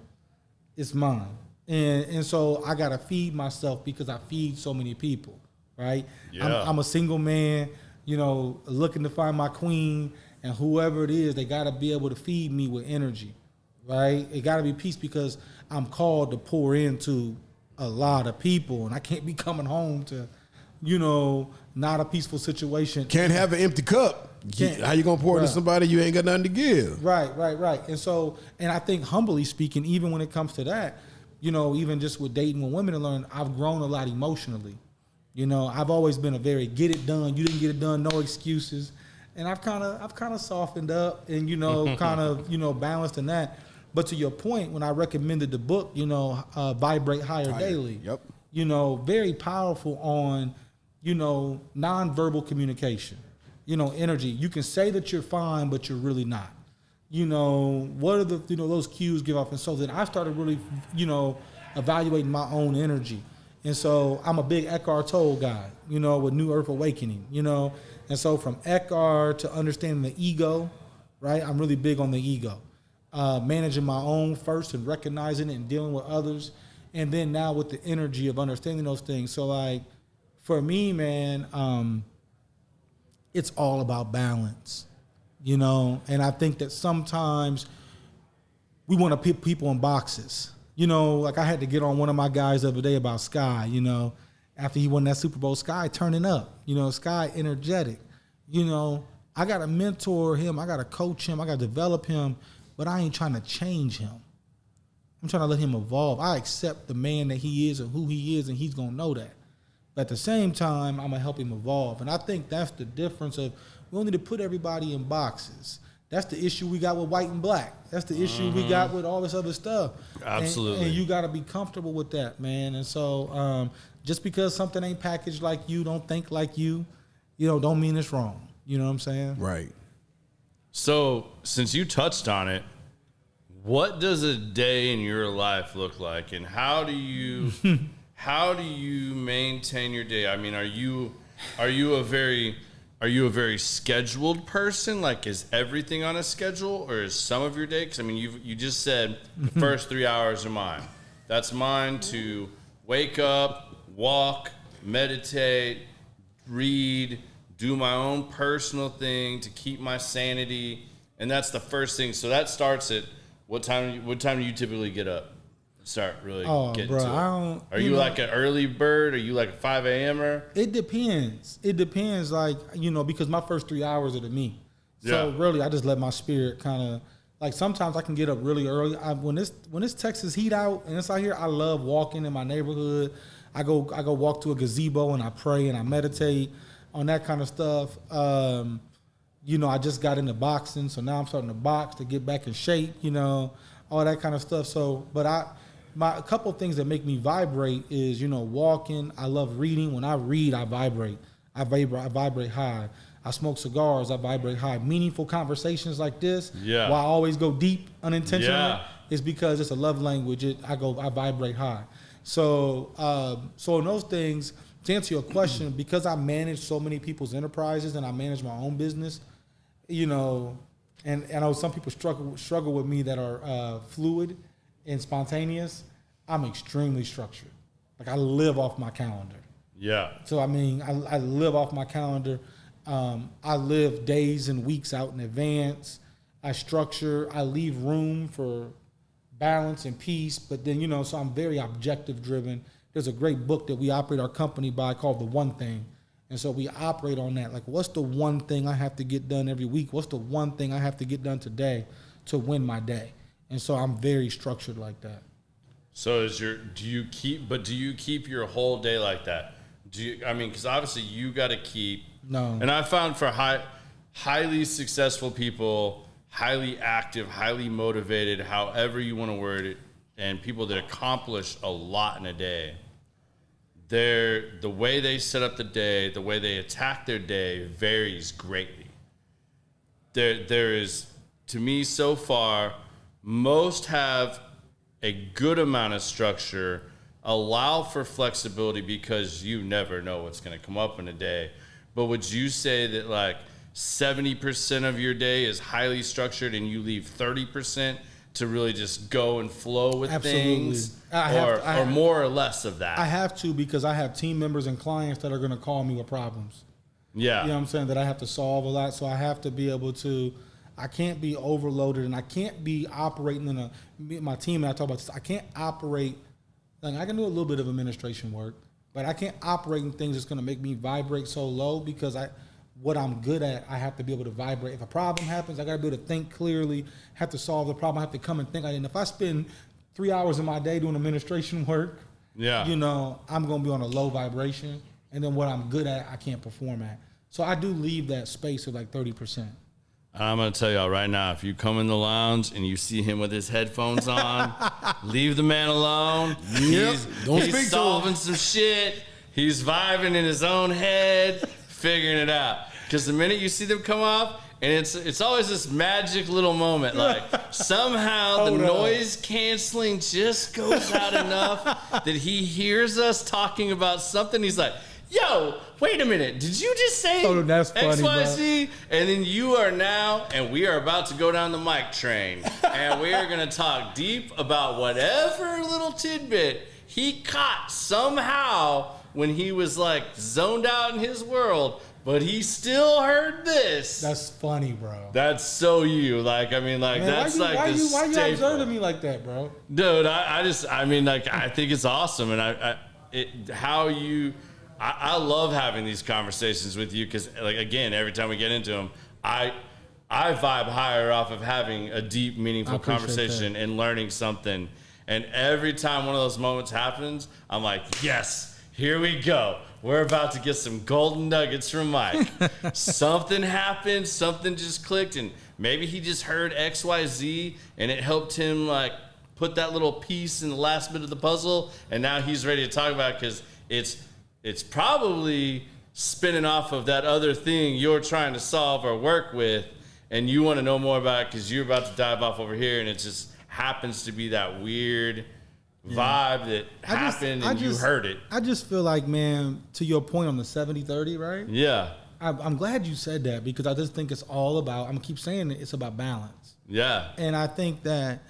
it's mine. And so I got to feed myself because I feed so many people, right? Yeah. I'm a single man, you know, looking to find my queen, and whoever it is, they got to be able to feed me with energy, right? It got to be peace because I'm called to pour into a lot of people, and I can't be coming home to, you know, not a peaceful situation. Can't have an empty cup. How you gonna pour into somebody you ain't got nothing to give? Right. And so, and I think humbly speaking, even when it comes to that, you know, even just with dating with women and learning, I've grown a lot emotionally. You know, I've always been a very get it done. You didn't get it done, no excuses. And I've kind of softened up and, you know, kind of, you know, balanced in that. But to your point, when I recommended the book, you know, Vibrate Higher Daily, yep, you know, very powerful on, you know, nonverbal communication, you know, energy. You can say that you're fine, but you're really not. You know, what are the, you know, those cues give off? And so then I started really, you know, evaluating my own energy. And so I'm a big Eckhart Tolle guy, you know, with New Earth Awakening, you know. And so from Eckhart to understanding the ego, right? I'm really big on the ego. Managing my own first and recognizing it and dealing with others. And then now with the energy of understanding those things. So like, for me, man, it's all about balance, you know? And I think that sometimes we want to put people in boxes. You know, like I had to get on one of my guys the other day about Sky, you know, after he won that Super Bowl. Sky turning up, you know, Sky energetic. You know, I got to mentor him. I got to coach him. I got to develop him, but I ain't trying to change him. I'm trying to let him evolve. I accept the man that he is and who he is, and he's going to know that. But at the same time, I'm going to help him evolve. And I think that's the difference of, we don't need to put everybody in boxes. That's the issue we got with white and black. That's the issue we got with all this other stuff. Absolutely. And you got to be comfortable with that, man. And so just because something ain't packaged like you, don't think like you know, don't mean it's wrong. You know what I'm saying? Right. So since you touched on it, what does a day in your life look like, and how do you maintain your day? I mean, are you a very scheduled person? Like, is everything on a schedule, or is some of your day? Because I mean, you just said the first 3 hours are mine. That's mine to wake up, walk, meditate, read, do my own personal thing to keep my sanity. And that's the first thing. So that starts at what time do you typically get up? Start really getting to it. Are you like an early bird? Are you like a 5 a.m.er? It depends. It depends, like, because my first 3 hours are to me. So really, I just let my spirit kind of, like, sometimes I can get up really early. When it's Texas heat out and it's out here, I love walking in my neighborhood. I go walk to a gazebo and I pray and I meditate on that kind of stuff. I just got into boxing, so now I'm starting to box to get back in shape, all that kind of stuff. So, but a couple of things that make me vibrate is, walking. I love reading. When I read, I vibrate. I vibrate high. I smoke cigars. I vibrate high. Meaningful conversations like this, why I always go deep unintentionally, is because it's a love language. I vibrate high. So in those things, to answer your question, because I manage so many people's enterprises and I manage my own business, and I know some people struggle with me that are fluid and spontaneous. I'm extremely structured. Like, I live off my calendar. Yeah. So I live off my calendar. I live days and weeks out in advance. I leave room for balance and peace, but then, so I'm very objective driven. There's a great book that we operate our company by called The One Thing. And so we operate on that. Like, what's the one thing I have to get done every week? What's the one thing I have to get done today to win my day? And so I'm very structured like that. So do you keep your whole day like that? Because obviously you got to keep. No. And I found for highly successful people, highly active, highly motivated, however you want to word it, and people that accomplish a lot in a day, the way they set up the day, the way they attack their day varies greatly. There is, to me so far, most have a good amount of structure, allow for flexibility because you never know what's going to come up in a day. But would you say that like 70% of your day is highly structured and you leave 30% to really just go and flow with things? Or more or less of that? I have to, because I have team members and clients that are going to call me with problems. Yeah. You know what I'm saying? That I have to solve a lot. So I have to be able to, I can't be overloaded, and I can't be operating my team and I talk about this, I can't operate, like, I can do a little bit of administration work, but I can't operate in things that's going to make me vibrate so low, because what I'm good at, I have to be able to vibrate. If a problem happens, I got to be able to think clearly, have to solve the problem, I have to come and think. And if I spend 3 hours of my day doing administration work, I'm going to be on a low vibration. And then what I'm good at, I can't perform at. So I do leave that space of like 30%. I'm going to tell y'all right now, if you come in the lounge and you see him with his headphones on, leave the man alone. Yep. He's solving some shit. He's vibing in his own head, figuring it out. Because the minute you see them come off, and it's always this magic little moment, like somehow the noise canceling just goes out enough that he hears us talking about something. He's like, yo, wait a minute. Did you just say that's funny, XYZ? Bro. And then you are now, and we are about to go down the mic train. And we are going to talk deep about whatever little tidbit he caught somehow when he was like zoned out in his world. But he still heard this. That's funny, bro. That's so you. Like, I mean, like, man, that's why you observing me like that, bro? Dude, I think it's awesome. And I love having these conversations with you because, like, again, every time we get into them, I vibe higher off of having a deep, meaningful conversation and learning something. And every time one of those moments happens, I'm like, yes, here we go. We're about to get some golden nuggets from Mike. Something happened, something just clicked, and maybe he just heard XYZ, and it helped him, like, put that little piece in the last bit of the puzzle, and now he's ready to talk about it because it's probably spinning off of that other thing you're trying to solve or work with, and you want to know more about it because you're about to dive off over here, and it just happens to be that weird vibe that happened and you heard it. I just feel like, man, to your point on the 70-30, right? Yeah. I'm glad you said that because I just think it's all about, I'm going to keep saying it, it's about balance. Yeah. And I think that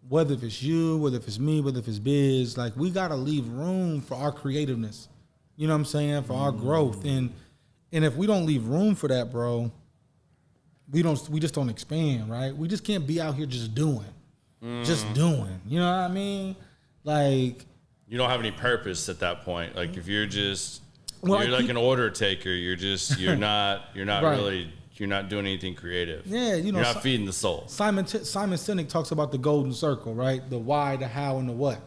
whether if it's you, whether if it's me, whether if it's biz, like, we got to leave room for our creativeness. You know what I'm saying? For our growth. And if we don't leave room for that, bro, we just don't expand, right? We just can't be out here just doing. Just doing. You know what I mean? Like, you don't have any purpose at that point. Like if you're just you're an order taker, you're not Right. you're not doing anything creative. Yeah, you know, you're not feeding the soul. Simon Sinek talks about the golden circle, right? The why, the how, and the what.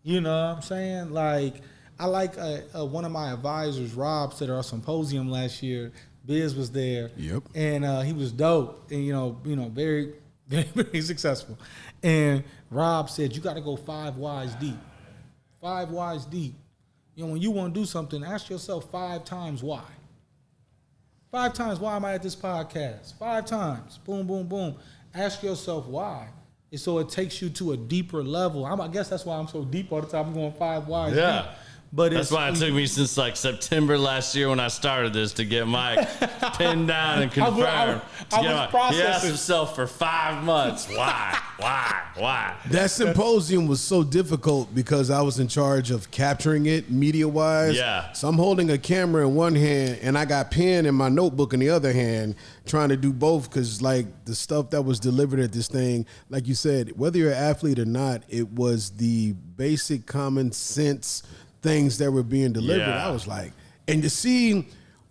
You know what I'm saying? Like, I like one of my advisors, Rob, said at our symposium last year. Biz was there. Yep. And he was dope, and very, very, very successful. And Rob said, you got to go 5 whys deep. 5 whys deep. When you want to do something, ask yourself 5 times why. 5 times, why am I at this podcast? 5 times, boom, boom, boom. Ask yourself why. And so it takes you to a deeper level. I guess that's why I'm so deep all the time. I'm going 5 whys Yeah. deep. But that's why it took me since like September last year when I started this to get Mike pinned down and confirmed. I was processing. He asked himself for 5 months, why? That symposium was so difficult because I was in charge of capturing it media-wise. Yeah. So I'm holding a camera in one hand and I got pen in my notebook in the other hand, trying to do both because, like, the stuff that was delivered at this thing, like you said, whether you're an athlete or not, it was the basic common sense things that were being delivered. Yeah. I was like, and to see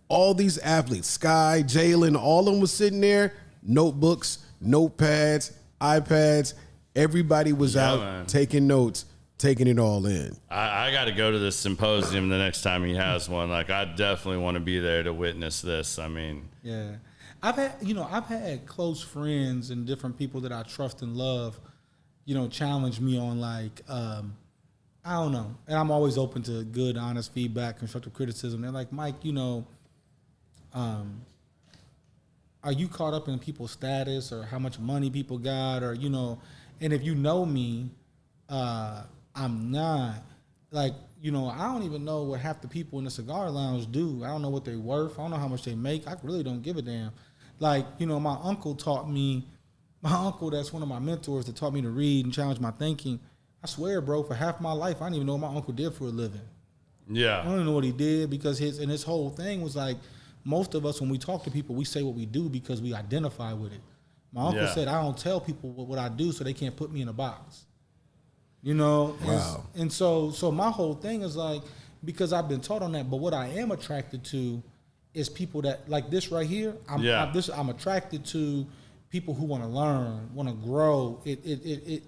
all these athletes, Sky, Jalen, all of them was sitting there, notebooks, notepads, iPads, everybody was out man. taking notes, taking it all in. I got to go to this symposium the next time he has one. Like, I definitely want to be there to witness this. I mean, yeah, I've had close friends and different people that I trust and love, challenge me on like, I don't know. And I'm always open to good, honest feedback, constructive criticism. They're like, Mike, are you caught up in people's status or how much money people got or, and if you know me, I'm not. Like, I don't even know what half the people in the cigar lounge do. I don't know what they're worth. I don't know how much they make. I really don't give a damn. Like, my uncle that's one of my mentors that taught me to read and challenge my thinking. I swear, bro, for half my life, I didn't even know what my uncle did for a living. yeah. I don't even know what he did because his whole thing was like, most of us, when we talk to people, we say what we do because we identify with it. My uncle said, I don't tell people what I do so they can't put me in a box. Wow. And so my whole thing is like, because I've been taught on that, but what I am attracted to is people that, like this right here, I'm attracted to people who want to learn, want to grow.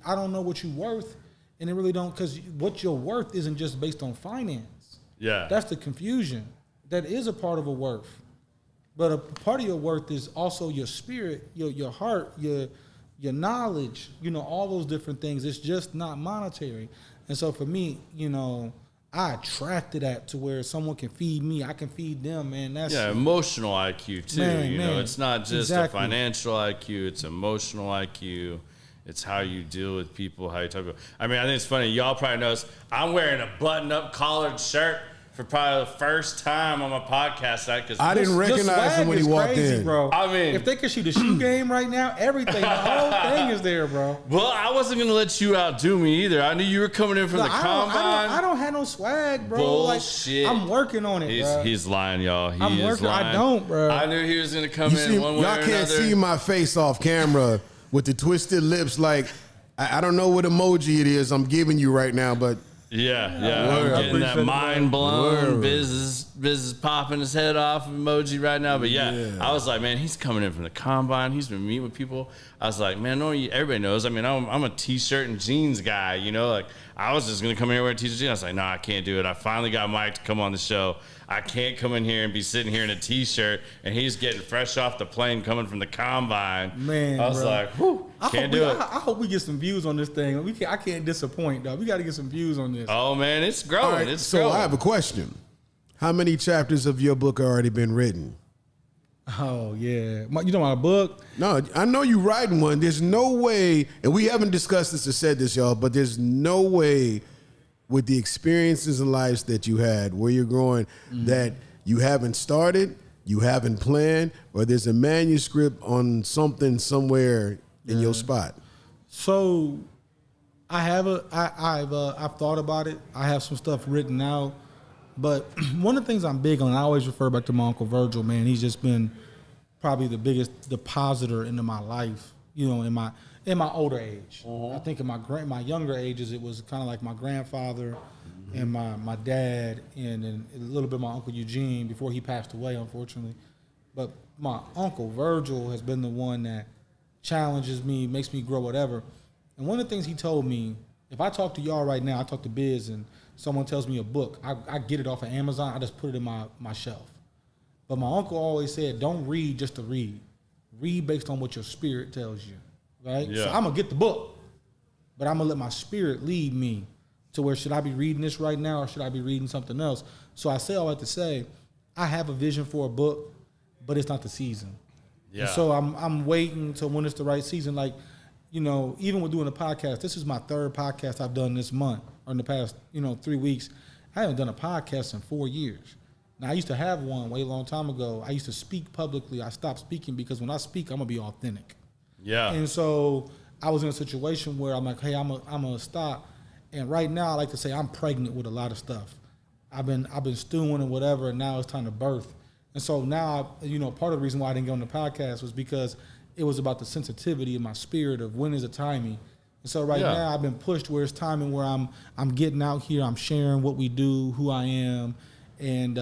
I don't know what you're worth. And it really don't, because what your worth isn't just based on finance. Yeah. That's the confusion. That is a part of a worth. But a part of your worth is also your spirit, your heart, your knowledge, all those different things. It's just not monetary. And so for me, I attracted that to where someone can feed me, I can feed them, man. That's emotional IQ too. Man. It's not just Exactly. a financial IQ, it's emotional IQ. It's how you deal with people, how you talk about. I mean, I think it's funny. Y'all probably notice I'm wearing a button-up collared shirt for probably the first time on my podcast. I didn't recognize him when he walked in. Bro. I mean, if they could shoot a shoe game right now, everything, the whole thing is there, bro. Well, I wasn't gonna let you outdo me either. I knew you were coming in from the combine. I don't have no swag, bro. Bullshit. Like, I'm working on it, bro. He's lying, y'all. I'm working. Lying. I don't, bro. I knew he was gonna come in one way or Y'all another. can't see my face off camera with the twisted lips. Like, I don't know what emoji it is I'm giving you right now, but Yeah. Word. I'm getting that mind blown, Word. business popping his head off emoji right now. But yeah, I was like, man, he's coming in from the combine. He's been meeting with people. I was like, man, no, everybody knows. I mean, I'm a t-shirt and jeans guy, Like, I was just gonna come here and wear a t-shirt and jeans. I was like, no, I can't do it. I finally got Mike to come on the show. I can't come in here and be sitting here in a t-shirt and he's getting fresh off the plane coming from the combine. Man, I was bro. like, whew, can't do it. I hope we get some views on this thing. I can't disappoint, dog. We got to get some views on this. Oh man, it's growing. all right, It's so growing. I have a question. How many chapters of your book have already been written? Oh yeah, you talking about a book? No, I know you writing one. There's no way, and we haven't discussed this or said this, y'all, but there's no way with the experiences and lives that you had, where you're growing, that you haven't started, you haven't planned, or there's a manuscript on something somewhere in your spot. So I have I've thought about it. I have some stuff written out. But one of the things I'm big on, I always refer back to my Uncle Virgil, man. He's just been probably the biggest depositor into my life, you know, in my older age. I think in my younger ages, it was kind of like my grandfather and my dad and a little bit my Uncle Eugene before he passed away, unfortunately. But my Uncle Virgil has been the one that challenges me, makes me grow, whatever. And one of the things he told me, if I talk to y'all right now, I talk to Biz and someone tells me a book, I get it off of Amazon, I just put it in my shelf. But my uncle always said, don't read just to read. Read based on what your spirit tells you, right? Yeah. So I'm going to get the book, but I'm going to let my spirit lead me to where should I be reading this right now or should I be reading something else? So I say all that to say, I have a vision for a book, but it's not the season. Yeah. And so I'm waiting till when it's the right season. Like, you know, even with doing a podcast, this is my third podcast I've done this month or in the past, 3 weeks. I haven't done a podcast in 4 years. Now, I used to have one way long time ago. I used to speak publicly. I stopped speaking because when I speak, I'm going to be authentic. Yeah. And so I was in a situation where I'm like, hey, I'm gonna stop. And right now, I like to say I'm pregnant with a lot of stuff. I've been stewing and whatever, and now it's time to birth. And so now, part of the reason why I didn't go on the podcast was because it was about the sensitivity of my spirit of when is the timing. And so right now, I've been pushed where it's timing where I'm getting out here, I'm sharing what we do, who I am, and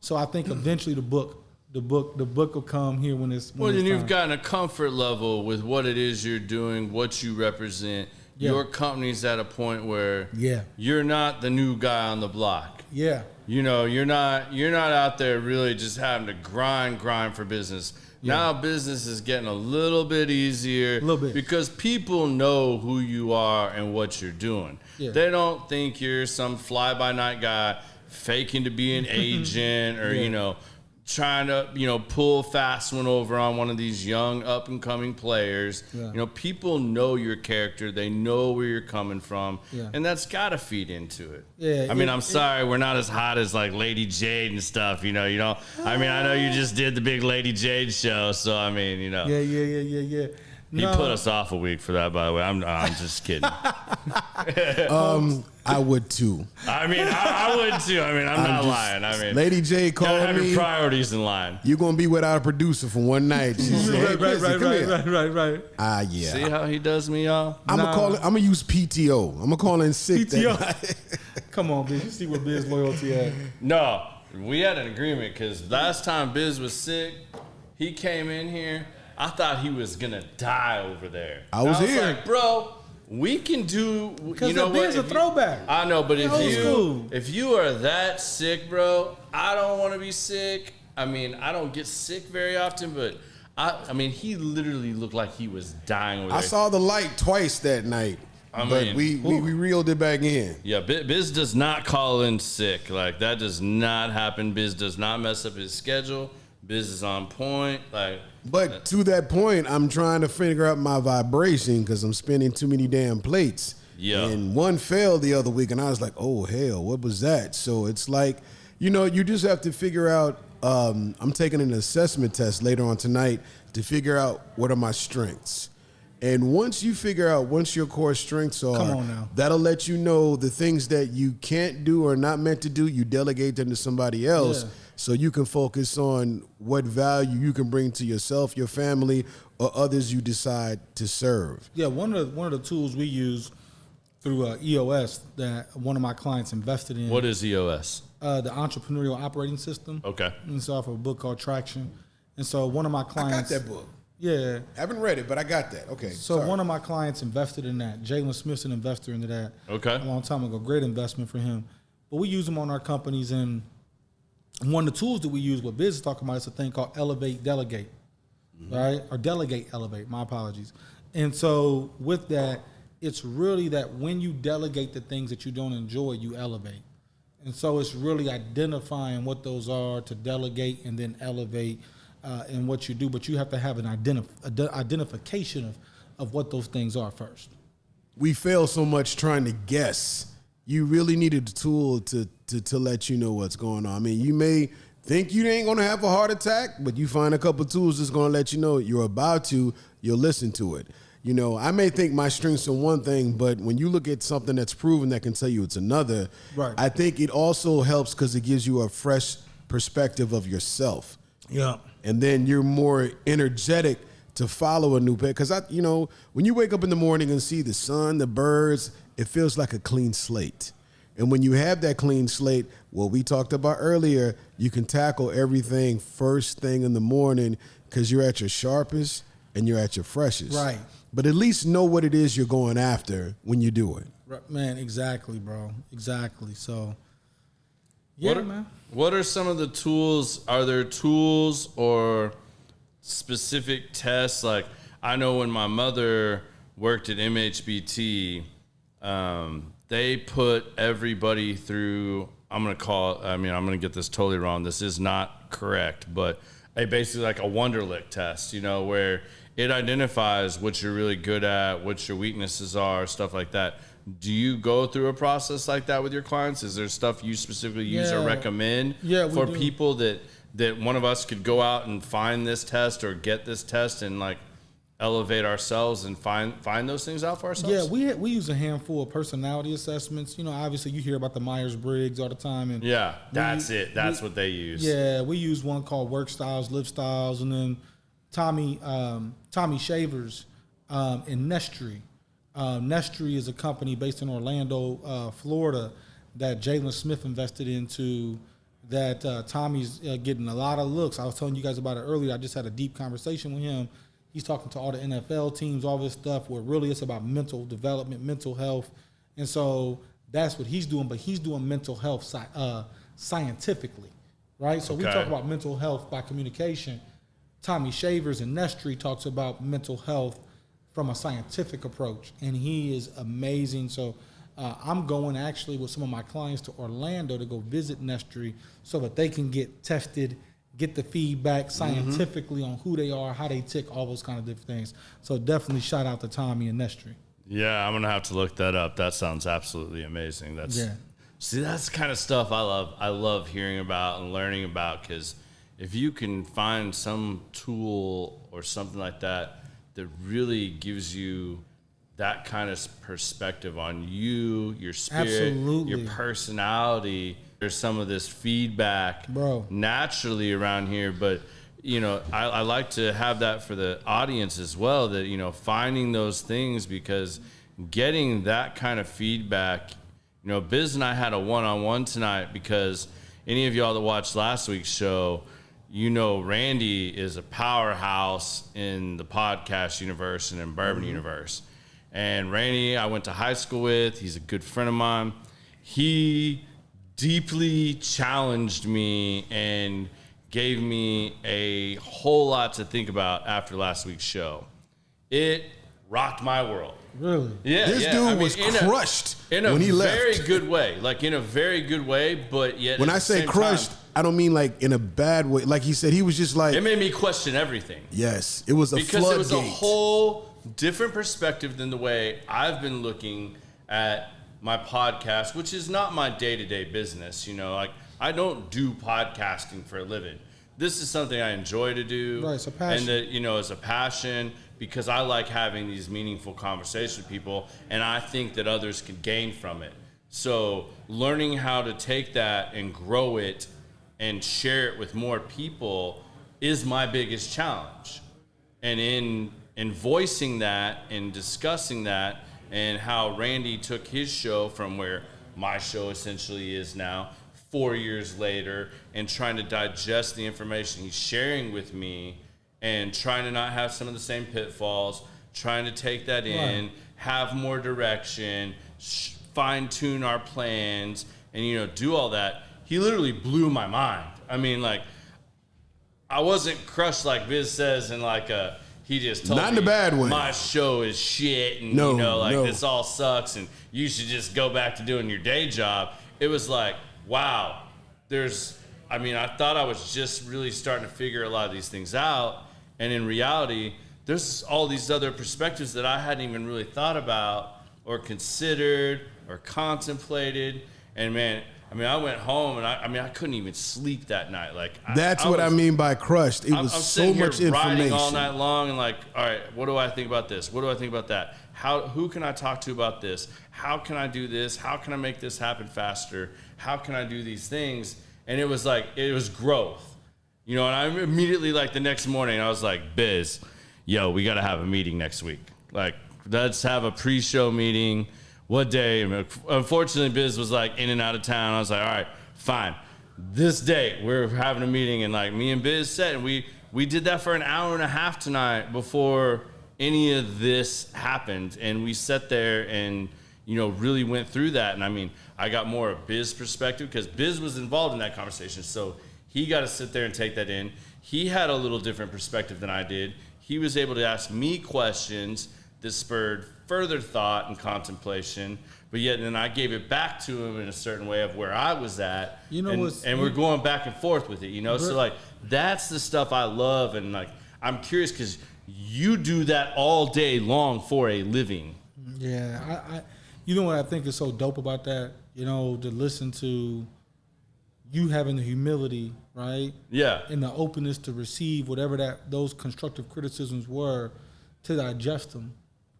so I think eventually the book will come here when it's Well, then you've time. gotten a comfort level with what it is you're doing, what you represent. Yeah. Your company's at a point where Yeah. you're not the new guy on the block. Yeah. You're not out there really just having to grind for business. Yeah. Now business is getting a little bit easier. A little bit. Because people know who you are and what you're doing. Yeah. They don't think you're some fly-by-night guy faking to be an agent or, Yeah. Trying to, pull fast one over on one of these young up-and-coming players. Yeah. People know your character. They know where you're coming from. Yeah. And that's got to feed into it. Yeah, I mean, I'm sorry, we're not as hot as, like, Lady Jade and stuff, I mean, I know you just did the big Lady Jade show, so, I mean, Yeah. He put us off a week for that, by the way. I'm just kidding. I would too. I mean, I would, too. I mean, I'm not lying. I mean, Lady J gotta called have your me. priorities in line. You're gonna be without a producer for one night. She said, "Hey, Busy, come here." Right. Ah, yeah. See how he does me, y'all? I'm gonna use PTO. I'm gonna call in sick. PTO. That night. Come on, Biz. You see where Biz loyalty at. No, we had an agreement because last time Biz was sick, he came in here. I thought he was gonna die over there. I was here. Like, bro, we can do. Because the Biz a throwback. I know, but Old school. if you are that sick, bro, I don't want to be sick. I mean, I don't get sick very often, but I mean, he literally looked like he was dying over there. I saw the light twice that night, but we reeled it back in. Yeah, Biz does not call in sick. Like, that does not happen. Biz does not mess up his schedule. Biz is on point. But to that point, I'm trying to figure out my vibration because I'm spinning too many damn plates. Yeah. And one failed the other week, and I was like, oh, hell, what was that? So it's like, you just have to figure out, I'm taking an assessment test later on tonight to figure out what are my strengths. And once you figure out what your core strengths are, Come on now. that'll let you know the things that you can't do or not meant to do, you delegate them to somebody else. Yeah. So you can focus on what value you can bring to yourself, your family, or others you decide to serve. Yeah, one of the tools we use through EOS that one of my clients invested in. What is EOS? The Entrepreneurial Operating System. Okay. And it's off of a book called Traction. And so one of my I got clients. that book. Yeah. Haven't read it, but I got that. Okay. So sorry. one of my clients invested in that. Jalen Smith's an investor into that. Okay. A long time ago. Great investment for him. But we use them on our companies, and one of the tools that we use, what Biz is talking about, is a thing called Elevate, Delegate, right? Or Delegate, Elevate, my apologies. And so with that, it's really that when you delegate the things that you don't enjoy, you elevate. And so it's really identifying what those are to delegate and then elevate in what you do. But you have to have an identification of what those things are first. We fail so much trying to guess. You really needed a tool to let you know what's going on. I mean, you may think you ain't gonna have a heart attack, but you find a couple tools that's gonna let you know you're about to. You'll listen to it. You know, I may think my strengths are one thing, but when you look at something that's proven that can tell you it's another, Right. I think it also helps because it gives you a fresh perspective of yourself. Yeah. And then you're more energetic to follow a new path. Because, when you wake up in the morning and see the sun, the birds, it feels like a clean slate. And when you have that clean slate, what we talked about earlier, you can tackle everything first thing in the morning because you're at your sharpest and you're at your freshest. Right. But at least know what it is you're going after when you do it. Right, man, exactly, bro. Exactly. So, yeah, man. What are some of the tools? Are there tools or specific tests? Like, I know when my mother worked at MHBT, they put everybody through, I'm going to get this totally wrong. This is not correct, but basically like a Wonderlic test, where it identifies what you're really good at, what your weaknesses are, stuff like that. Do you go through a process like that with your clients? Is there stuff you specifically use or recommend for people that one of us could go out and find this test or get this test and like elevate ourselves and find those things out for ourselves? Yeah, we use a handful of personality assessments. Obviously you hear about the Myers-Briggs all the time. And yeah, that's what they use. Yeah, we use one called Work Styles, Live Styles, and then Tommy Shavers in Nestry. Nestry is a company based in Orlando, Florida, that Jalen Smith invested into, that Tommy's getting a lot of looks. I was telling you guys about it earlier. I just had a deep conversation with him. He's talking to all the NFL teams, all this stuff, where really it's about mental development, mental health. And so that's what he's doing, but he's doing mental health scientifically, right? So we talk about mental health by communication. Tommy Shavers in Nestry talks about mental health from a scientific approach, and he is amazing. So I'm going actually with some of my clients to Orlando to go visit Nestry so that they can get tested, get the feedback scientifically on who they are, how they tick, all those kind of different things. So definitely shout out to Tommy and Nestry. Yeah, I'm going to have to look that up. That sounds absolutely amazing. See, that's the kind of stuff I love. I love hearing about and learning about, because if you can find some tool or something like that that really gives you that kind of perspective on you, your spirit, your personality. There's some of this feedback naturally around here, but I like to have that for the audience as well, that finding those things, because getting that kind of feedback, Biz and I had a one-on-one tonight, because any of y'all that watched last week's show, Randy is a powerhouse in the podcast universe and in bourbon universe. And Randy, I went to high school with. He's a good friend of mine. He deeply challenged me and gave me a whole lot to think about after last week's show. It rocked my world. Really? Yeah. This dude was crushed when he left. In a very good way. Like, in a very good way, but yet... When I say crushed, I don't mean like in a bad way. Like he said, he was just like... It made me question everything. Yes. It was a floodgate. Because it was a whole different perspective than the way I've been looking at my podcast, which is not my day-to-day business. Like, I don't do podcasting for a living. This is something I enjoy to do. Right, it's a passion. And that, it's a passion, because I like having these meaningful conversations with people, and I think that others can gain from it. So learning how to take that and grow it and share it with more people is my biggest challenge. And in voicing that and discussing that, and how Randy took his show from where my show essentially is now, 4 years later, and trying to digest the information he's sharing with me, and trying to not have some of the same pitfalls, trying to take that in, have more direction, fine-tune our plans, and, do all that. He literally blew my mind. I mean, like, I wasn't crushed like Biz says, and like he just told not me in a bad way. My show is shit, and this all sucks, and you should just go back to doing your day job. It was like, wow, I thought I was just really starting to figure a lot of these things out, and in reality, there's all these other perspectives that I hadn't even really thought about or considered or contemplated. And man, I mean, I went home and I couldn't even sleep that night. Like That's what I mean by crushed. It was I'm so sitting much here writing information all night long and like, all right, what do I think about this? What do I think about that? Who can I talk to about this? How can I do this? How can I make this happen faster? How can I do these things? And it was growth, you know. And I immediately, like the next morning, I was like, Biz, yo, we got to have a meeting next week. Like, let's have a pre-show meeting. What day? Unfortunately, Biz was like in and out of town. I was like, all right, fine. This day we're having a meeting, and like me and Biz said, and we did that for an hour and a half tonight before any of this happened, and we sat there and really went through that. And I mean, I got more of Biz's perspective because Biz was involved in that conversation, so he got to sit there and take that in. He had a little different perspective than I did. He was able to ask me questions that spurred further thought and contemplation, but yet then I gave it back to him in a certain way of where I was at, and we're going back and forth with it, so like that's the stuff I love. And like I'm curious because you do that all day long for a living. Yeah, I you know what I think is so dope about that, to listen to you having the humility, right? Yeah. And the openness to receive whatever those constructive criticisms were, to digest them.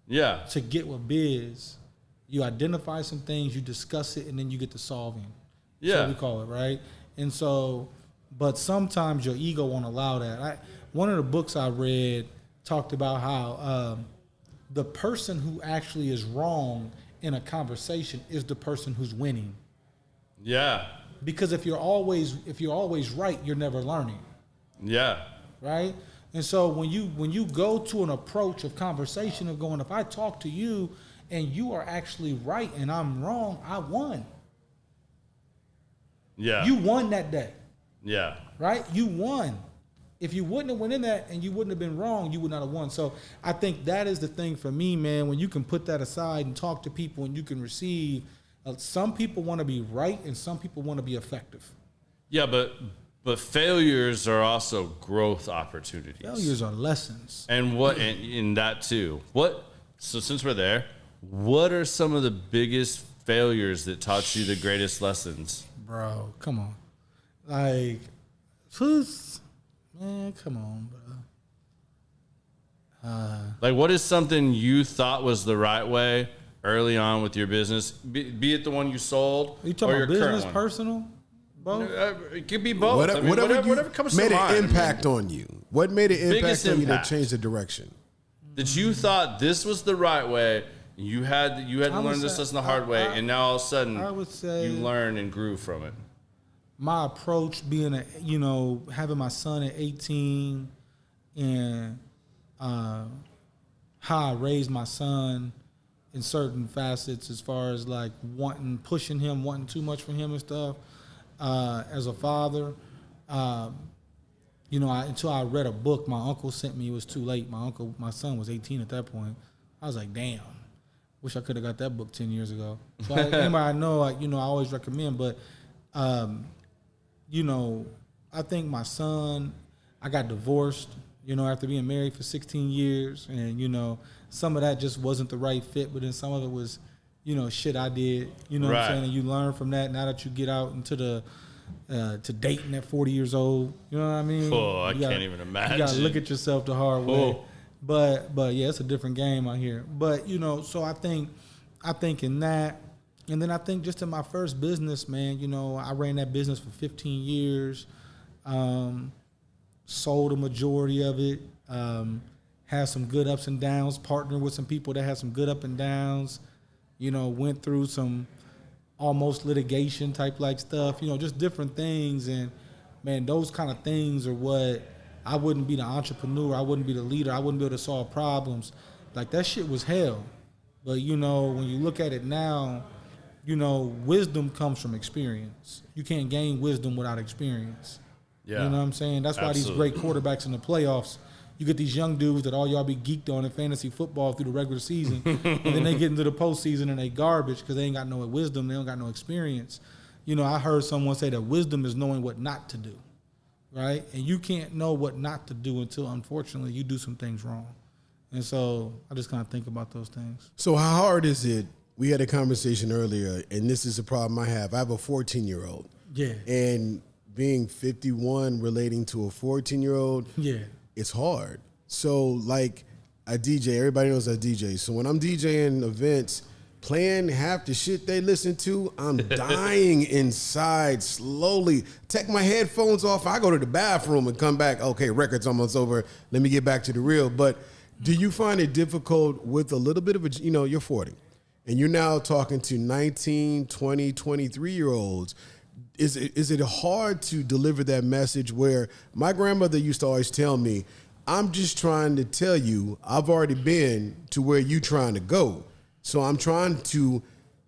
Yeah. To get what Biz, you identify some things, you discuss it, and then you get to solving. Yeah. That's what we call it, right? And so, but sometimes your ego won't allow that. One of the books I read talked about how the person who actually is wrong in a conversation is the person who's winning. Yeah. Because if you're always right, you're never learning. Yeah. Right? And so when you go to an approach of conversation of going, if I talk to you and you are actually right and I'm wrong, I won. Yeah. You won that day. Yeah. Right? You won. If you wouldn't have went in that and you wouldn't have been wrong, you would not have won. So I think that is the thing for me, man, when you can put that aside and talk to people and you can receive. Some people want to be right and some people want to be effective. Yeah, but failures are also growth opportunities. Failures are lessons. And in that too. So since we're there, what are some of the biggest failures that taught you the greatest lessons? Bro, come on. Man, come on, bro. Like, what is something you thought was the right way early on with your business? Be it the one you sold, Are you talking or your about business, current one? personal? Both? It could be both. Whatever comes to made mind. an impact on you. What made an impact Biggest on you that impact. changed the direction? That you thought this was the right way. You had to learn this lesson the hard way, and now all of a sudden I would say you learned and grew from it. my approach being having my son at 18 and how I raised my son in certain facets as far as like pushing him, wanting too much for him and stuff. As a father, until I read a book my uncle sent me, it was too late. My son was 18 at that point. I was like, damn, wish I could have got that book 10 years ago. So anybody I know, I always recommend. But, I think my son, I got divorced, after being married for 16 years. And, some of that just wasn't the right fit, but then some of it was, shit I did, what I'm saying? And you learn from that now that you get out into to dating at 40 years old. You know what I mean? Oh, I can't even imagine. You got to look at yourself the hard way. But yeah, it's a different game out here. But, so I think in that, and then I think just in my first business, man, I ran that business for 15 years, sold a majority of it, had some good ups and downs, partnered with some people that had some good up and downs, went through some almost litigation type like stuff, just different things. And man, those kind of things are what I wouldn't be the entrepreneur. I wouldn't be the leader. I wouldn't be able to solve problems. Like that shit was hell. But when you look at it now, wisdom comes from experience. You can't gain wisdom without experience. Yeah. You know what I'm saying? That's why these great quarterbacks in the playoffs, you get these young dudes that all y'all be geeked on in fantasy football through the regular season, and then they get into the postseason and they garbage because they ain't got no wisdom, they don't got no experience. I heard someone say that wisdom is knowing what not to do, right? And you can't know what not to do until, unfortunately, you do some things wrong. And so I just kind of think about those things. So how hard is it we had a conversation earlier, and this is a problem I have. I have a 14-year-old. Yeah. And being 51, relating to a 14-year-old, Yeah. it's hard. So, like, I DJ. Everybody knows I DJ. So when I'm DJing events, playing half the shit they listen to, I'm dying inside slowly. Take my headphones off. I go to the bathroom and come back. Okay, record's almost over. Let me get back to the real. But do you find it difficult with a little bit of a, you're 40, and you're now talking to 19, 20, 23-year-olds. Is it hard to deliver that message where my grandmother used to always tell me, I'm just trying to tell you I've already been to where you're trying to go. So I'm trying to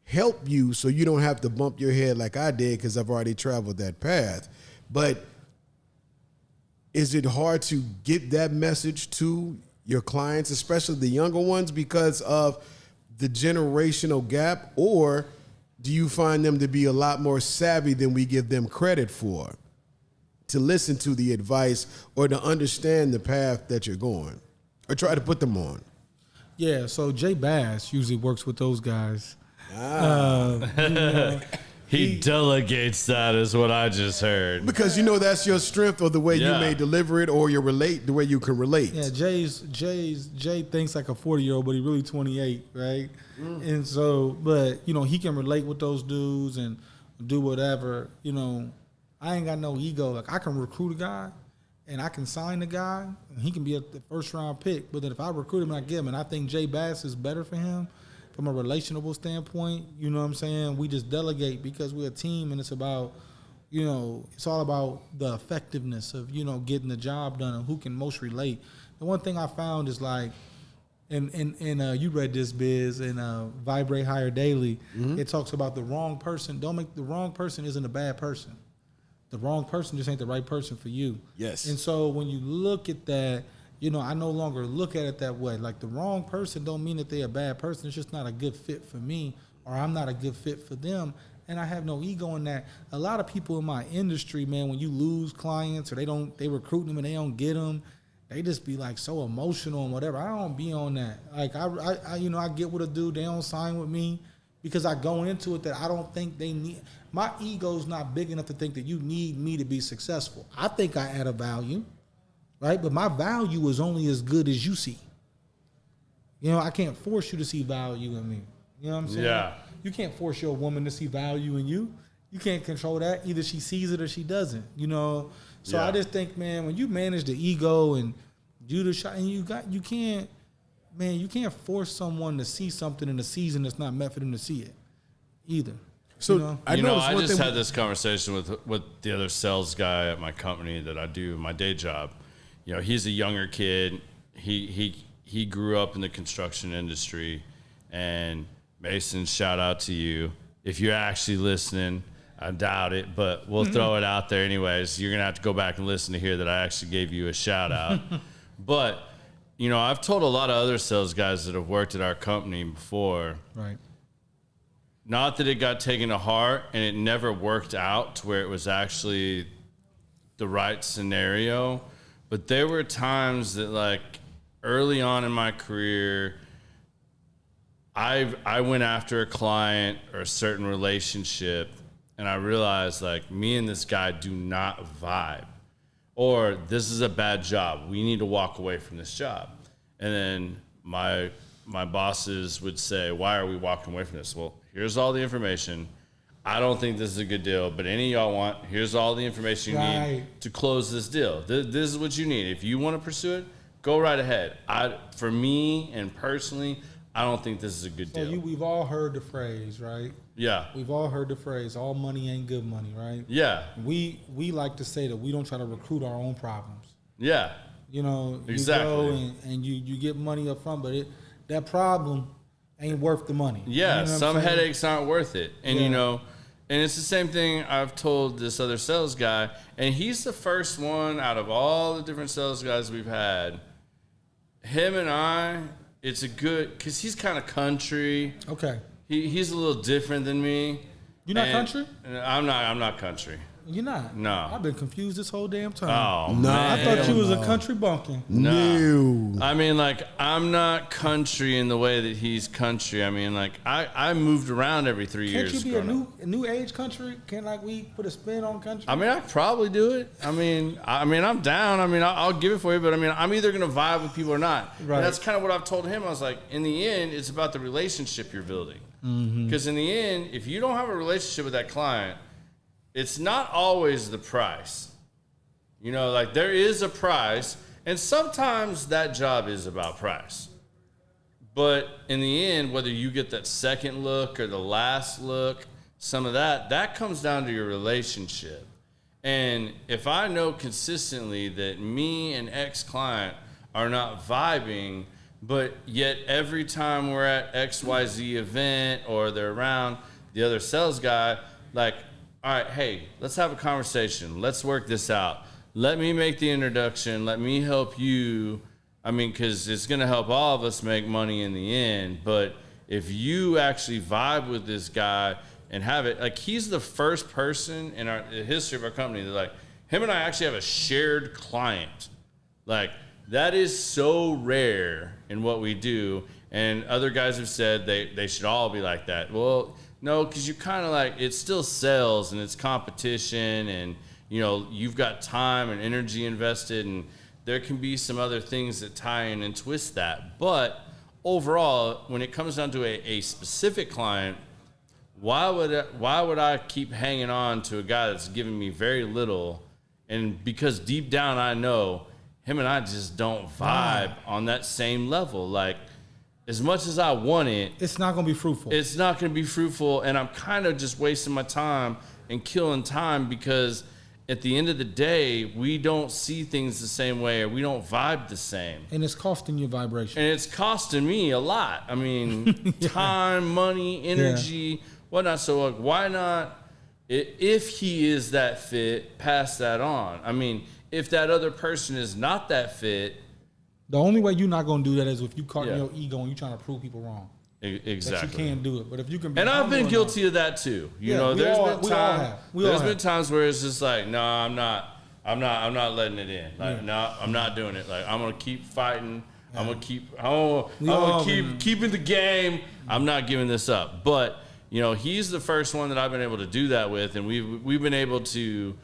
help you so you don't have to bump your head like I did because I've already traveled that path. But is it hard to get that message to your clients, especially the younger ones, because of the generational gap? Or do you find them to be a lot more savvy than we give them credit for, to listen to the advice or to understand the path that you're going, or try to put them on? Yeah, so Jay Bass usually works with those guys. He delegates that, is what I just heard. Because that's your strength, or the way you may deliver it, or the way you can relate. Yeah, Jay thinks like a 40-year-old, but he really 28, right? And so, but he can relate with those dudes and do whatever. I ain't got no ego. Like, I can recruit a guy, and I can sign the guy, and he can be the first round pick. But then if I recruit him and I get him, and I think Jay Bass is better for him from a relationable standpoint, you know what I'm saying? We just delegate because we're a team, and it's about, it's all about the effectiveness of, getting the job done and who can most relate. The one thing I found is like, and you read this, Biz, in Vibrate Higher Daily, it talks about the wrong person. The wrong person isn't a bad person. The wrong person just ain't the right person for you. Yes. And so when you look at that, I no longer look at it that way. Like, the wrong person don't mean that they're a bad person. It's just not a good fit for me, or I'm not a good fit for them. And I have no ego in that. A lot of people in my industry, man, when you lose clients or they recruit them and they don't get them, they just be like so emotional and whatever. I don't be on that. Like, I get with a dude, they don't sign with me because I go into it that I don't think they need. My ego's not big enough to think that you need me to be successful. I think I add a value, right? But my value is only as good as you see. I can't force you to see value in me. You know what I'm saying? Yeah. You can't force your woman to see value in you. You can't control that. Either she sees it or she doesn't, So I just think, man, when you manage the ego and do the shot, and you can't force someone to see something in a season that's not meant for them to see it either. So I just had this conversation with the other sales guy at my company that I do my day job. He's a younger kid. He grew up in the construction industry. And Mason, shout out to you. If you're actually listening, I doubt it, but we'll throw it out there anyways. You're going to have to go back and listen to hear that I actually gave you a shout out. But, I've told a lot of other sales guys that have worked at our company before. Right. Not that it got taken to heart and it never worked out to where it was actually the right scenario. But there were times that, like, early on in my career, I went after a client or a certain relationship, and I realized, like, me and this guy do not vibe. Or this is a bad job. We need to walk away from this job. And then my bosses would say, why are we walking away from this? Well, here's all the information. I don't think this is a good deal, but any of y'all want, here's all the information you need to close this deal. This is what you need. If you want to pursue it, go right ahead. For me and personally, I don't think this is a good deal. We've all heard the phrase, right? Yeah. We've all heard the phrase, all money ain't good money, right? Yeah. We like to say that we don't try to recruit our own problems. Yeah. Exactly. You go and you get money up front, but that problem ain't worth the money. Yeah, some headaches aren't worth it. And, and it's the same thing I've told this other sales guy, and he's the first one out of all the different sales guys we've had. Him and I, it's a good, because he's kind of country. Okay. He's a little different than me. You're not country? I'm not country. You're not? No. I've been confused this whole damn time. Oh, No. man. I thought you was a country bumpkin. No. I mean, like, I'm not country in the way that he's country. I mean, like, I moved around every 3 Can't years. you be growing up. a new age country? Can like we put a spin on country? I mean, I could probably do it. I mean, I'm down. I mean, I'll give it for you. But I mean, I'm either gonna vibe with people or not. Right. And that's kind of what I've told him. I was like, in the end, it's about the relationship you're building. Because in the end, if you don't have a relationship with that client, it's not always the price. You know, like there is a price, and sometimes that job is about price. But in the end, whether you get that second look or the last look, some of that comes down to your relationship. And if I know consistently that me and ex-client are not vibing, but yet every time we're at XYZ event or they're around the other sales guy, like, all right, hey, let's have a conversation. Let's work this out. Let me make the introduction. Let me help you. I mean, because it's going to help all of us make money in the end. But if you actually vibe with this guy and have it, like he's the first person in the history of our company that like, him and I actually have a shared client. Like, that is so rare in what we do. And other guys have said they should all be like that. Well, no, because you kind of like, it's still sales and it's competition and, you know, you've got time and energy invested and there can be some other things that tie in and twist that. But overall, when it comes down to a specific client, why would I keep hanging on to a guy that's giving me very little? And because deep down I know him and I just don't vibe on that same level. Like, as much as I want it, it's not going to be fruitful. It's not going to be fruitful, and I'm kind of just wasting my time and killing time because at the end of the day, we don't see things the same way or we don't vibe the same. And it's costing you vibration. And it's costing me a lot. I mean, time, money, energy, whatnot. So, like, why not, if he is that fit, pass that on? I mean, if that other person is not that fit. The only way you're not going to do that is if you caught in your ego and you're trying to prove people wrong. Exactly. That you can't do it. But if you can be, and I've been guilty of that too. You know, there's been times where it's just like, no, I'm not letting it in. Like, no, I'm not doing it. Like, I'm gonna keep fighting. Yeah. I'm gonna keep keeping the game. I'm not giving this up. But you know, he's the first one that I've been able to do that with, and we've been able to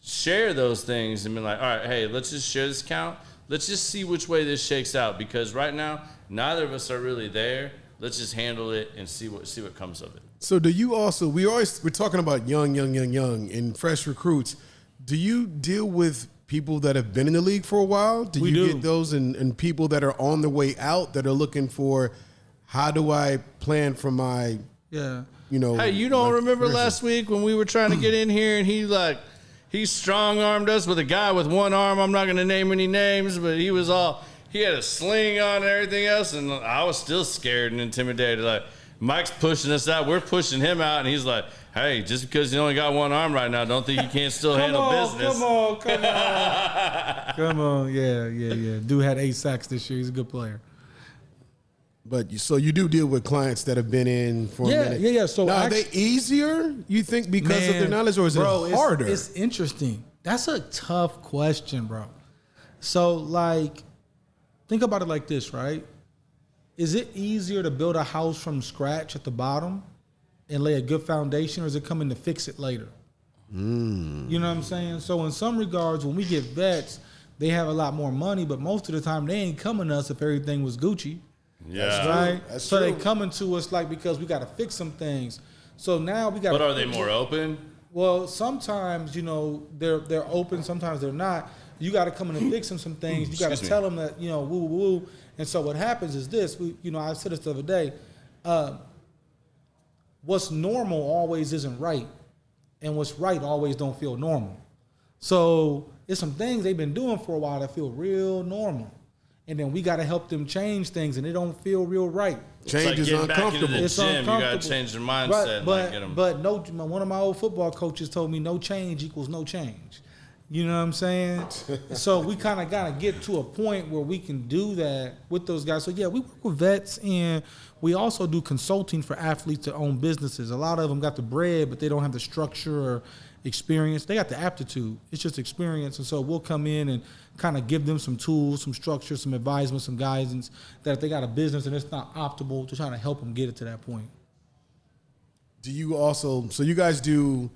share those things and be like, all right, hey, let's just share this account. Let's just see which way this shakes out because right now neither of us are really there. Let's just handle it and see what comes of it. So do you also, we're talking about young and fresh recruits. Do you deal with people that have been in the league for a while? Do you get those and people that are on the way out that are looking for, how do I plan for my, you know. Hey, you don't remember last week when we were trying to get in here and he strong-armed us with a guy with one arm. I'm not going to name any names, but he had a sling on and everything else, and I was still scared and intimidated. Like, Mike's pushing us out. We're pushing him out, and he's like, hey, just because you only got one arm right now, don't think you can't still handle business. Come on. Come on. Yeah. Dude had 8 sacks this year. He's a good player. But so you do deal with clients that have been in for a minute. Yeah. So now, are they easier, you think, because of their knowledge, or is it harder? It's interesting. That's a tough question, bro. So, like, think about it like this, right? Is it easier to build a house from scratch at the bottom and lay a good foundation, or is it coming to fix it later? You know what I'm saying? So in some regards, when we get vets, they have a lot more money, but most of the time they ain't coming to us if everything was Gucci. Yeah. Right? That's true. They coming to us like because we got to fix some things. So now we got. But are they more open? Well, sometimes, you know, they're open, sometimes they're not. You got to come in and fix them some things. You got to tell them that, you know, woo. And so what happens is this, I said this the other day, what's normal always isn't right. And what's right always don't feel normal. So it's some things they've been doing for a while that feel real normal. And then we got to help them change things, and it don't feel real right. Change is uncomfortable. It's gym, you got to change their mindset. But one of my old football coaches told me no change equals no change. You know what I'm saying? So we kind of got to get to a point where we can do that with those guys. So, yeah, we work with vets, and we also do consulting for athletes that own businesses. A lot of them got the bread, but they don't have the structure or, experience. They got the aptitude. It's just experience. And so we'll come in and kind of give them some tools, some structure, some advisement, some guidance that if they got a business and it's not optimal, to try to help them get it to that point. Do you also, so you guys do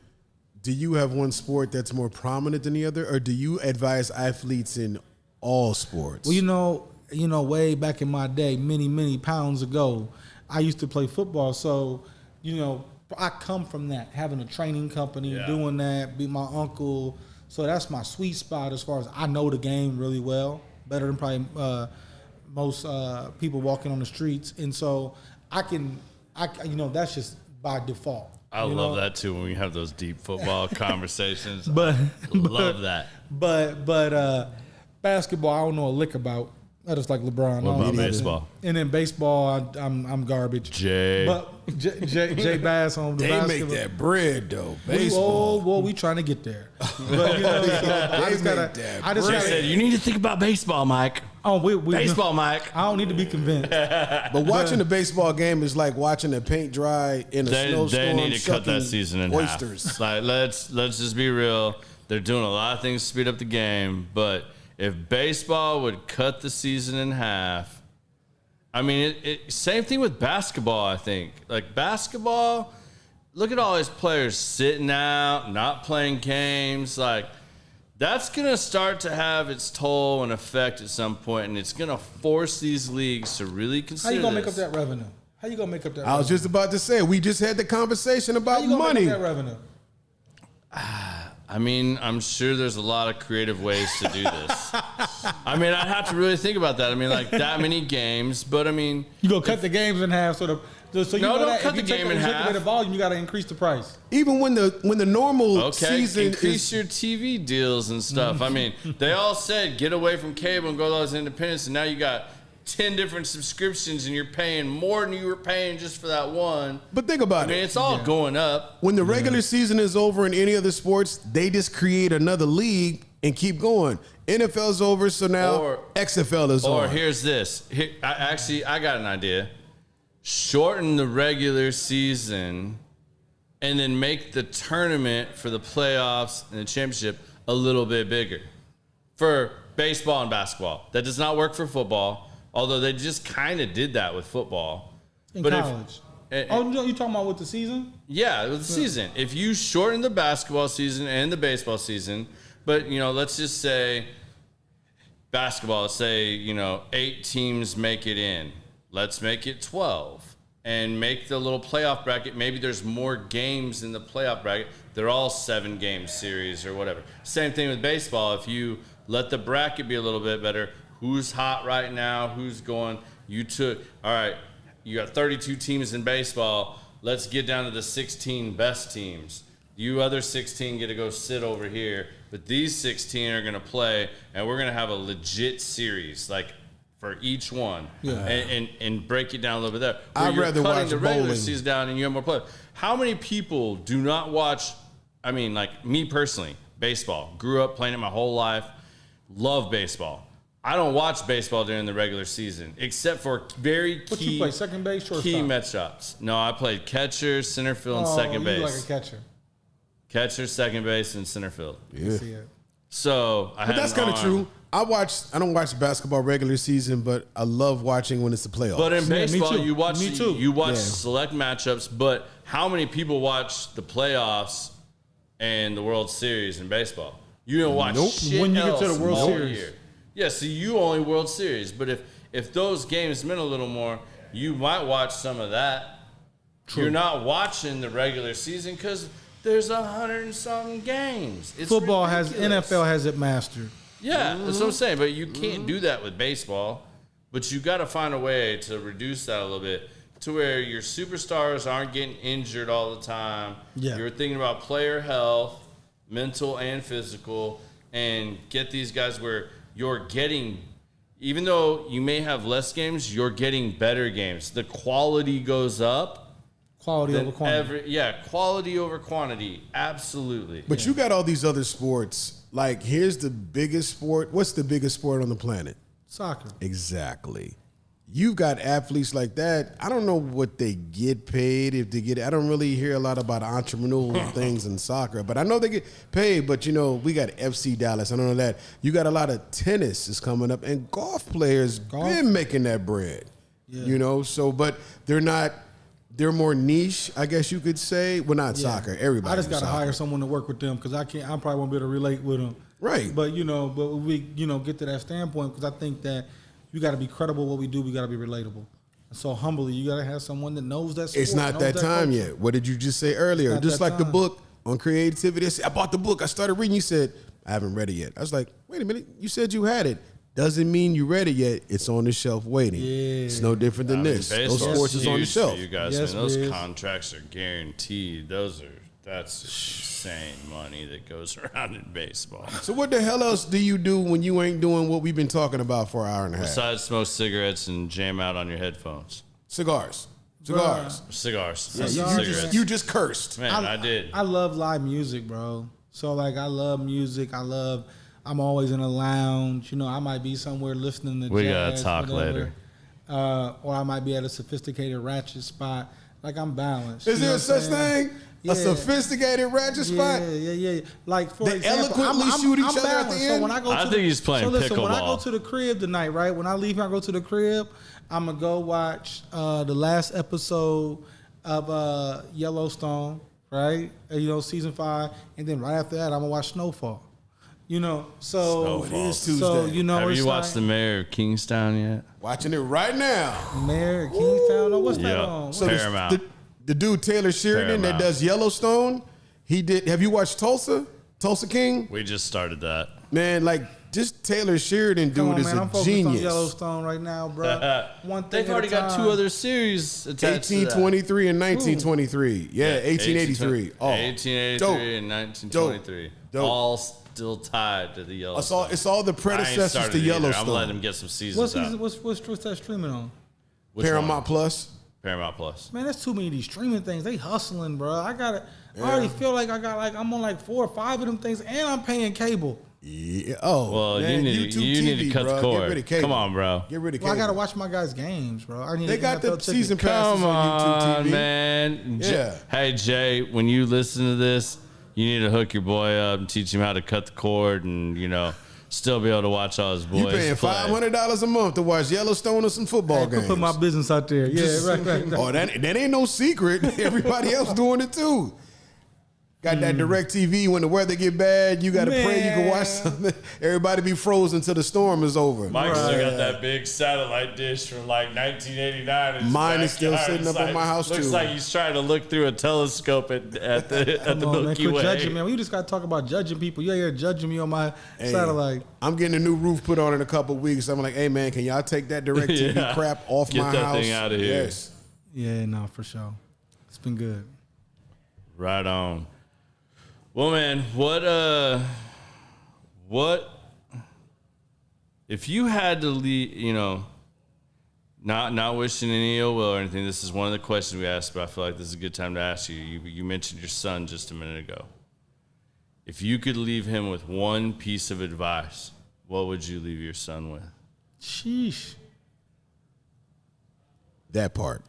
you have one sport that's more prominent than the other, or do you advise athletes in all sports? Well, you know, way back in my day, many pounds ago, I used to play football. So, you know, I come from that, having a training company, doing that, be my uncle. So that's my sweet spot as far as I know the game really well, better than probably most people walking on the streets. And so you know, that's just by default. I love that too when we have those deep football conversations. But love that. But basketball, I don't know a lick about. I just like LeBron. What about baseball? And then baseball, I'm garbage. But Jay Bass on the basketball. They make that bread though. Baseball. Well, we trying to get there. But you know, I just gotta. Said you need to think about baseball, Mike. Oh, we baseball, Mike. I don't need to be convinced. But watching the baseball game is like watching the paint dry in a snowstorm. They need to cut that season in oysters. half. Like let's just be real. They're doing a lot of things to speed up the game, but if baseball would cut the season in half, I mean, same thing with basketball, I think. Like basketball, look at all these players sitting out, not playing games. Like, that's going to start to have its toll and effect at some point, and it's going to force these leagues to really consider How you going to make this. up that revenue? How you going to make up that I was just about to say, we just had the conversation about How you gonna money. make up that revenue? I mean, I'm sure there's a lot of creative ways to do this. I mean, I'd have to really think about that. I mean, like that many games, but I mean, You go cut the games in half, so you No, know don't that cut if you the take game the in half. executive volume, you got to increase the price. Even when the normal season increase is your TV deals and stuff. I mean, they all said get away from cable and go to those independents, and now you got 10 different subscriptions and you're paying more than you were paying just for that one. But think about I mean, it. it's all going up. When the regular season is over in any other sports, they just create another league and keep going. NFL's over, so now XFL is Or on. here's this. I got an idea. Shorten the regular season and then make the tournament for the playoffs and the championship a little bit bigger. For baseball and basketball. That does not work for football. Although they just kind of did that with football. In college. You talking about with the season? Yeah, with the season. If you shorten the basketball season and the baseball season, but, you know, let's just say basketball, let's say, you know, 8 teams make it in. Let's make it 12 and make the little playoff bracket. Maybe there's more games in the playoff bracket. They're all 7-game series or whatever. Same thing with baseball. If you let the bracket be a little bit better, who's hot right now? Who's going? All right, you got 32 teams in baseball. Let's get down to the 16 best teams. You other 16 get to go sit over here, but these 16 are going to play, and we're going to have a legit series, like for each one, and break it down a little bit there. I'd rather watch the regular bowling. season down, and you have more players. How many people do not watch? I mean, like me personally, baseball. Grew up playing it my whole life. Love baseball. I don't watch baseball during the regular season, except for very What key, you play, second base, shortstop? key matchups. No, I played catcher, center field, and second base. You like a catcher. Catcher, second base, and center field. Yeah. See it. So But that's kind of true. I don't watch basketball regular season, but I love watching when it's the playoffs. But in Yeah, me baseball, too. you watch Me too. you watch Yeah. select matchups. But how many people watch the playoffs and the World Series in baseball? You don't watch shit When you get to else the World all Series. year. Yeah, see, you only World Series. But if those games meant a little more, you might watch some of that. True. You're not watching the regular season because there's 100 and something games. It's Football ridiculous. NFL has it mastered. Yeah, that's what I'm saying. But you can't do that with baseball. But you got to find a way to reduce that a little bit to where your superstars aren't getting injured all the time. Yeah. You're thinking about player health, mental and physical, and get these guys where you're getting, even though you may have less games, you're getting better games. The quality goes up. Quality over quantity. Quality over quantity. Absolutely. But you got all these other sports. Like, here's the biggest sport. What's the biggest sport on the planet? Soccer. Exactly. you've got athletes like that. I don't know what they get paid if they get. I don't really hear a lot about entrepreneurial things in soccer, but I know they get paid. But we got FC Dallas. I don't know that. You got a lot of tennis is coming up, and golf players been making that bread. Yeah. So but they're not. They're more niche, I guess you could say. Well, not soccer. Everybody. I just got to hire someone to work with them because I probably won't be able to relate with them. Right. But but we get to that standpoint because I think that you got to be credible. What we do, we got to be relatable. And so humbly, you got to have someone that knows that sport. It's not that time yet. What did you just say earlier? Just like the book on creativity. I said, I bought the book. I started reading. You said, I haven't read it yet. I was like, wait a minute. You said you had it. Doesn't mean you read it yet. It's on the shelf waiting. Yeah. It's no different than this. Those sports is on the shelf. You guys, those contracts are guaranteed. That's insane money that goes around in baseball. So what the hell else do you do when you ain't doing what we've been talking about for an hour and a half? Besides smoke cigarettes and jam out on your headphones. Cigars. Cigars. Yeah, you just cursed. Man, I did. I love live music, bro. So I love music. I'm always in a lounge. I might be somewhere listening to jazz. We gotta talk later. Or I might be at a sophisticated ratchet spot. Like I'm balanced. Is there such thing? Yeah. A sophisticated ratchet spot? Yeah. Like for they example, eloquently shoot each other at the end. So when I think he's playing pickleball. When I go to the crib tonight, right? When I leave, I go to the crib. I'm gonna go watch the last episode of Yellowstone, right? Season 5, and then right after that, I'm gonna watch Snowfall. So it is Tuesday. So have you watched The Mayor of Kingstown yet? Watching it right now. Mayor of Kingstown. What's that on? So Paramount. The dude Taylor Sheridan that does Yellowstone, he did. Have you watched Tulsa King? We just started that. Man, just Taylor Sheridan dude is I'm a focused genius. on Yellowstone right now, bro. One thing They've already got 2 other series attached 1823 and 1923. Yeah, 1883. 1883 and 1923. Dope. All still tied to the Yellowstone. It's all the predecessors to Yellowstone. I'm letting them get some seasons out. What's that streaming on? Paramount Plus. Paramount Plus. Man, that's too many of these streaming things. They hustling, bro. I already feel like I'm on 4 or 5 of them things, and I'm paying cable. Yeah. Oh, well, man, you need to cut the cord. Get rid of cable. Come on, bro. Get rid of cable. Well, I gotta watch my guys' games, bro. They got the season passes on YouTube TV. Man. Yeah. Hey, Jay, when you listen to this, you need to hook your boy up and teach him how to cut the cord and still be able to watch all his boys. You paying $500 a month to watch Yellowstone or some football games. Put my business out there. Yeah, right. Oh, that ain't no secret. Everybody else doing it too. Got that direct TV when the weather get bad, you got to pray you can watch something. Everybody be frozen until the storm is over. Mike still got that big satellite dish from 1989. Mine is still sitting up in my house too. Looks like he's trying to look through a telescope at the Milky Way. Judging, man. We just got to talk about judging people. You're judging me on my satellite. I'm getting a new roof put on in a couple of weeks. I'm like, hey man, can y'all take that direct TV crap off my house? Get that thing out of here. Yes. Yeah, no, for sure. It's been good. Right on. Well, man, what if you had to leave, not wishing any ill will or anything. This is one of the questions we asked, but I feel like this is a good time to ask you. You mentioned your son just a minute ago. If you could leave him with one piece of advice, what would you leave your son with? Sheesh. That part.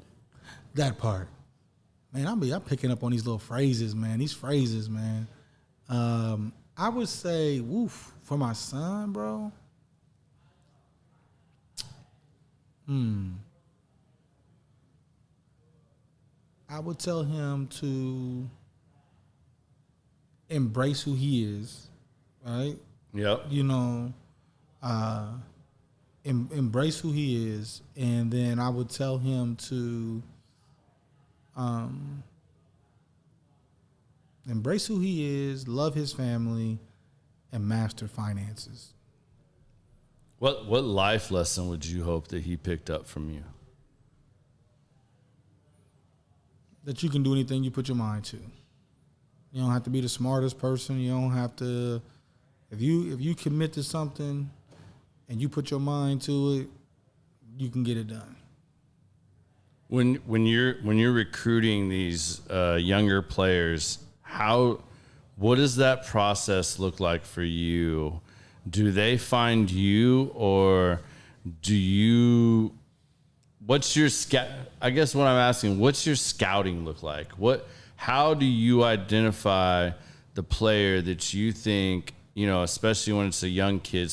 Man, I'm picking up on these little phrases, man. These phrases, man. I would say, for my son, bro. I would tell him to embrace who he is, right? Yep. Embrace who he is, and then I would tell him to embrace who he is, love his family, and master finances. What life lesson would you hope that he picked up from you? That you can do anything you put your mind to. You don't have to be the smartest person. You don't have to. If you commit to something and you put your mind to it, you can get it done. When you're recruiting these younger players, what does that process look like for you? Do they find you, or do you what's your I guess what I'm asking, what's your scouting look like? How do you identify the player that you think, especially when it's a young kid,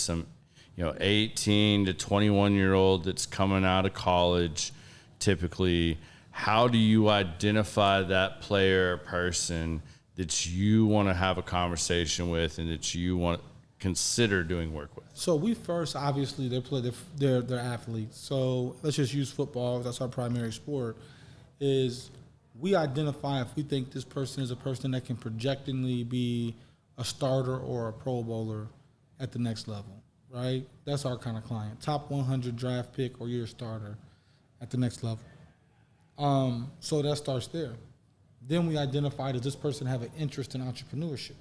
18 to 21-year-old that's coming out of college, typically, how do you identify that player or person that you want to have a conversation with and that you want to consider doing work with? So we first, obviously, they're athletes. So let's just use football. That's our primary sport. Is we identify if we think this person is a person that can projectingly be a starter or a Pro Bowler at the next level, right? That's our kind of client. Top 100 draft pick or you're a starter at the next level. So that starts there. Then we identify, does this person have an interest in entrepreneurship?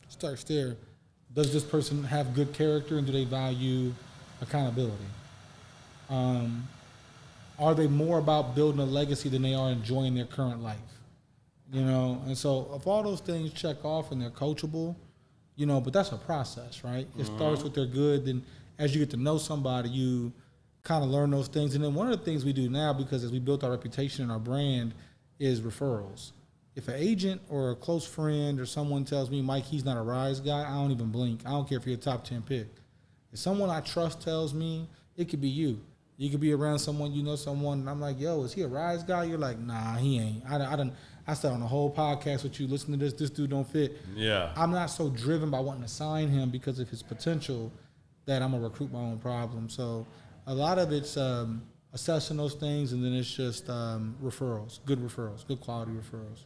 Starts there. Does this person have good character and do they value accountability? Are they more about building a legacy than they are enjoying their current life? And so if all those things check off and they're coachable, but that's a process, right? It starts with they're good. Then as you get to know somebody, you kind of learn those things. And then one of the things we do now, because as we built our reputation and our brand, is referrals. If an agent or a close friend or someone tells me, Mike, he's not a Rise guy, I don't even blink. I don't care if you're a top 10 pick. If someone I trust tells me, it could be you. You could be around someone, someone, and I'm like, yo, is he a Rise guy? You're like, nah, he ain't. I sat on a whole podcast with you, listen to this dude don't fit. Yeah. I'm not so driven by wanting to sign him because of his potential that I'm going to recruit my own problem. So a lot of it's assessing those things, and then it's just referrals, good quality referrals.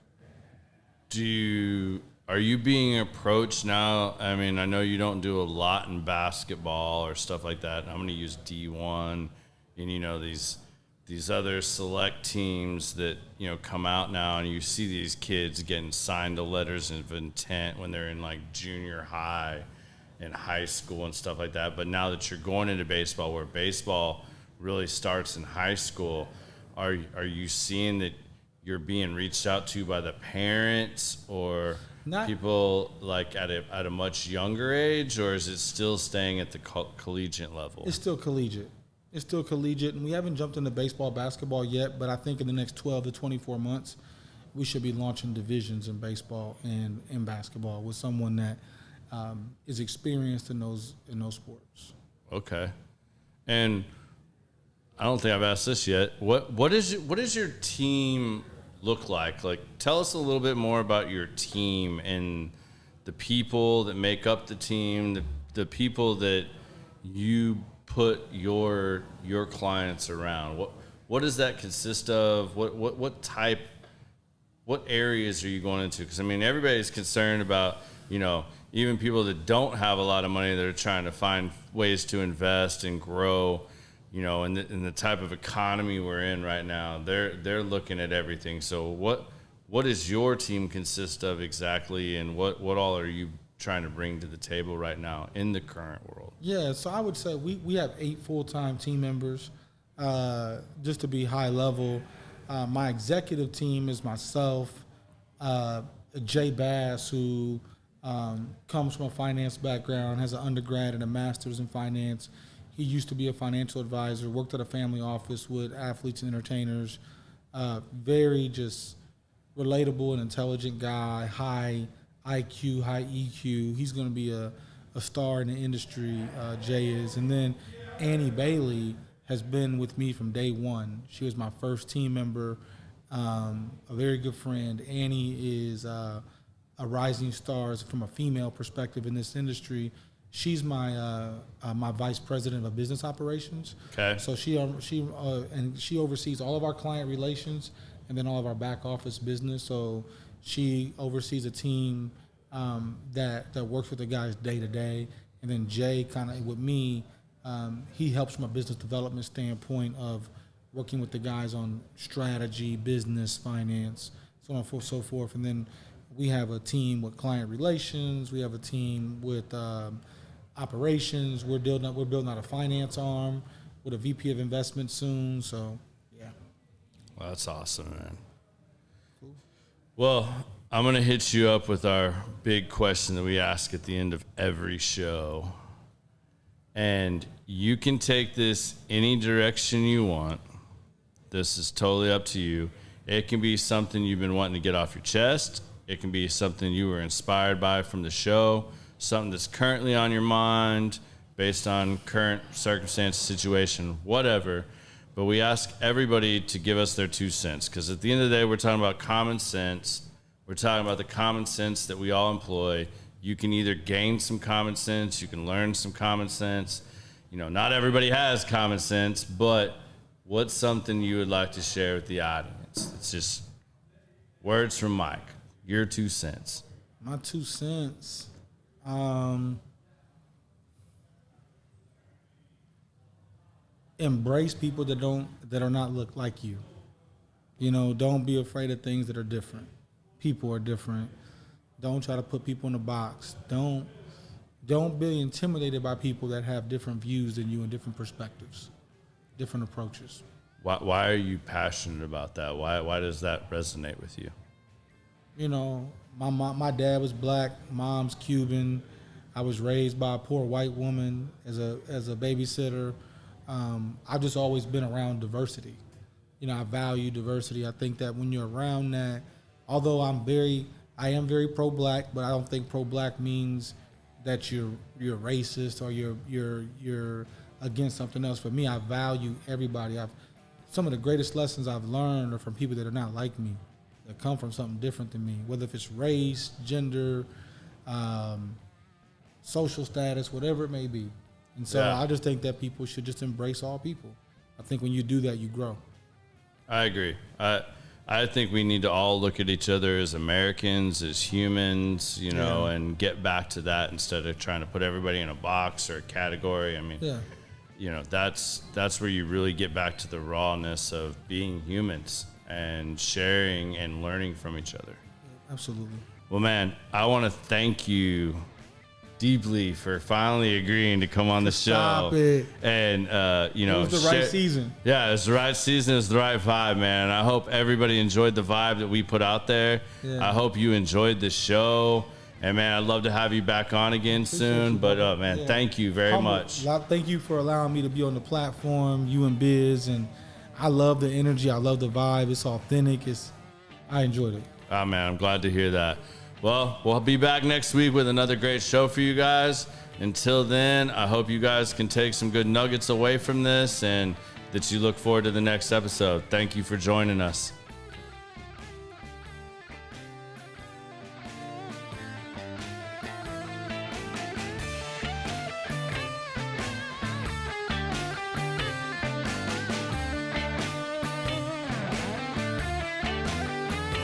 Are you being approached now? I mean, I know you don't do a lot in basketball or stuff like that. I'm going to use D1 and, these other select teams that, come out now, and you see these kids getting signed to letters of intent when they're in like junior high and high school and stuff like that. But now that you're going into baseball, where baseball really starts in high school, are you seeing that you're being reached out to by the parents or people like at a much younger age, or is it still staying at the collegiate level? It's still collegiate. And we haven't jumped into baseball, basketball yet, but I think in the next 12 to 24 months, we should be launching divisions in baseball and in basketball with someone that is experienced in those sports. Okay. And I don't think I've asked this yet. What does your team look like? Like, tell us a little bit more about your team and the people that make up the team, the people that you put your clients around. What does that consist of? What areas are you going into? Because I mean, everybody's concerned about, even people that don't have a lot of money that are trying to find ways to invest and grow. In the type of economy we're in right now, they're looking at everything. So what does your team consist of exactly, and what all are you trying to bring to the table right now in the current world? Yeah, so I would say we have 8 full-time team members. Just to be high level, my executive team is myself, Jay Bass, who comes from a finance background, has an undergrad and a master's in finance. He used to be a financial advisor, worked at a family office with athletes and entertainers. Very just relatable and intelligent guy, high IQ, high EQ. He's going to be a star in the industry, Jay is. And then Annie Bailey has been with me from day one. She was my first team member, a very good friend. Annie is a rising star from a female perspective in this industry. She's my my vice president of business operations. Okay. So she oversees all of our client relations and then all of our back office business. So she oversees a team that works with the guys day to day. And then Jay, kind of with me, he helps from a business development standpoint of working with the guys on strategy, business, finance, so on and so forth. And then we have a team with client relations. We have a team with operations. We're building out a finance arm with a VP of investment soon. So, yeah. Well, that's awesome, man. Cool. Well, I'm going to hit you up with our big question that we ask at the end of every show. And you can take this any direction you want. This is totally up to you. It can be something you've been wanting to get off your chest. It can be something you were inspired by from the show, something that's currently on your mind based on current circumstance, situation, whatever. But we ask everybody to give us their 2 cents, because at the end of the day, we're talking about common sense. We're talking about the common sense that we all employ. You can either gain some common sense, you can learn some common sense. You know, not everybody has common sense, but what's something you would like to share with the audience? It's just words from Mike. Your 2 cents. My 2 cents. Embrace people that are not look like you. You know, don't be afraid of things that are different. People are different. Don't try to put people in a box. Don't be intimidated by people that have different views than you and different perspectives, different approaches. Why are you passionate about that? Why does that resonate with you? You know, my dad was black, mom's Cuban. I was raised by a poor white woman as a babysitter. I've just always been around diversity. You know, I value diversity. I think that when you're around that, although I am very pro-black, but I don't think pro-black means that you're racist or you're against something else. For me, I value everybody. Some of the greatest lessons I've learned are from people that are not like me, that come from something different than me, whether if it's race, gender, social status, whatever it may be. And so I just think that people should just embrace all people. I think when you do that, you grow. I agree. I think we need to all look at each other as Americans, as humans, you know, and get back to that instead of trying to put everybody in a box or a category. I mean, you know, that's where you really get back to the rawness of being humans and sharing and learning from each other. Absolutely. Well, man, I want to thank you deeply for finally agreeing to come on the show. Stop it. And, you know, it was the right season. Yeah, it's the right season. It's the right vibe, man. I hope everybody enjoyed the vibe that we put out there. Yeah. I hope you enjoyed the show. And, man, I'd love to have you back on again soon. But, man, thank you very much. Thank you for allowing me to be on the platform, you and Biz. And I love the energy. I love the vibe. It's authentic. I enjoyed it. Oh, man, I'm glad to hear that. Well, we'll be back next week with another great show for you guys. Until then, I hope you guys can take some good nuggets away from this and that you look forward to the next episode. Thank you for joining us.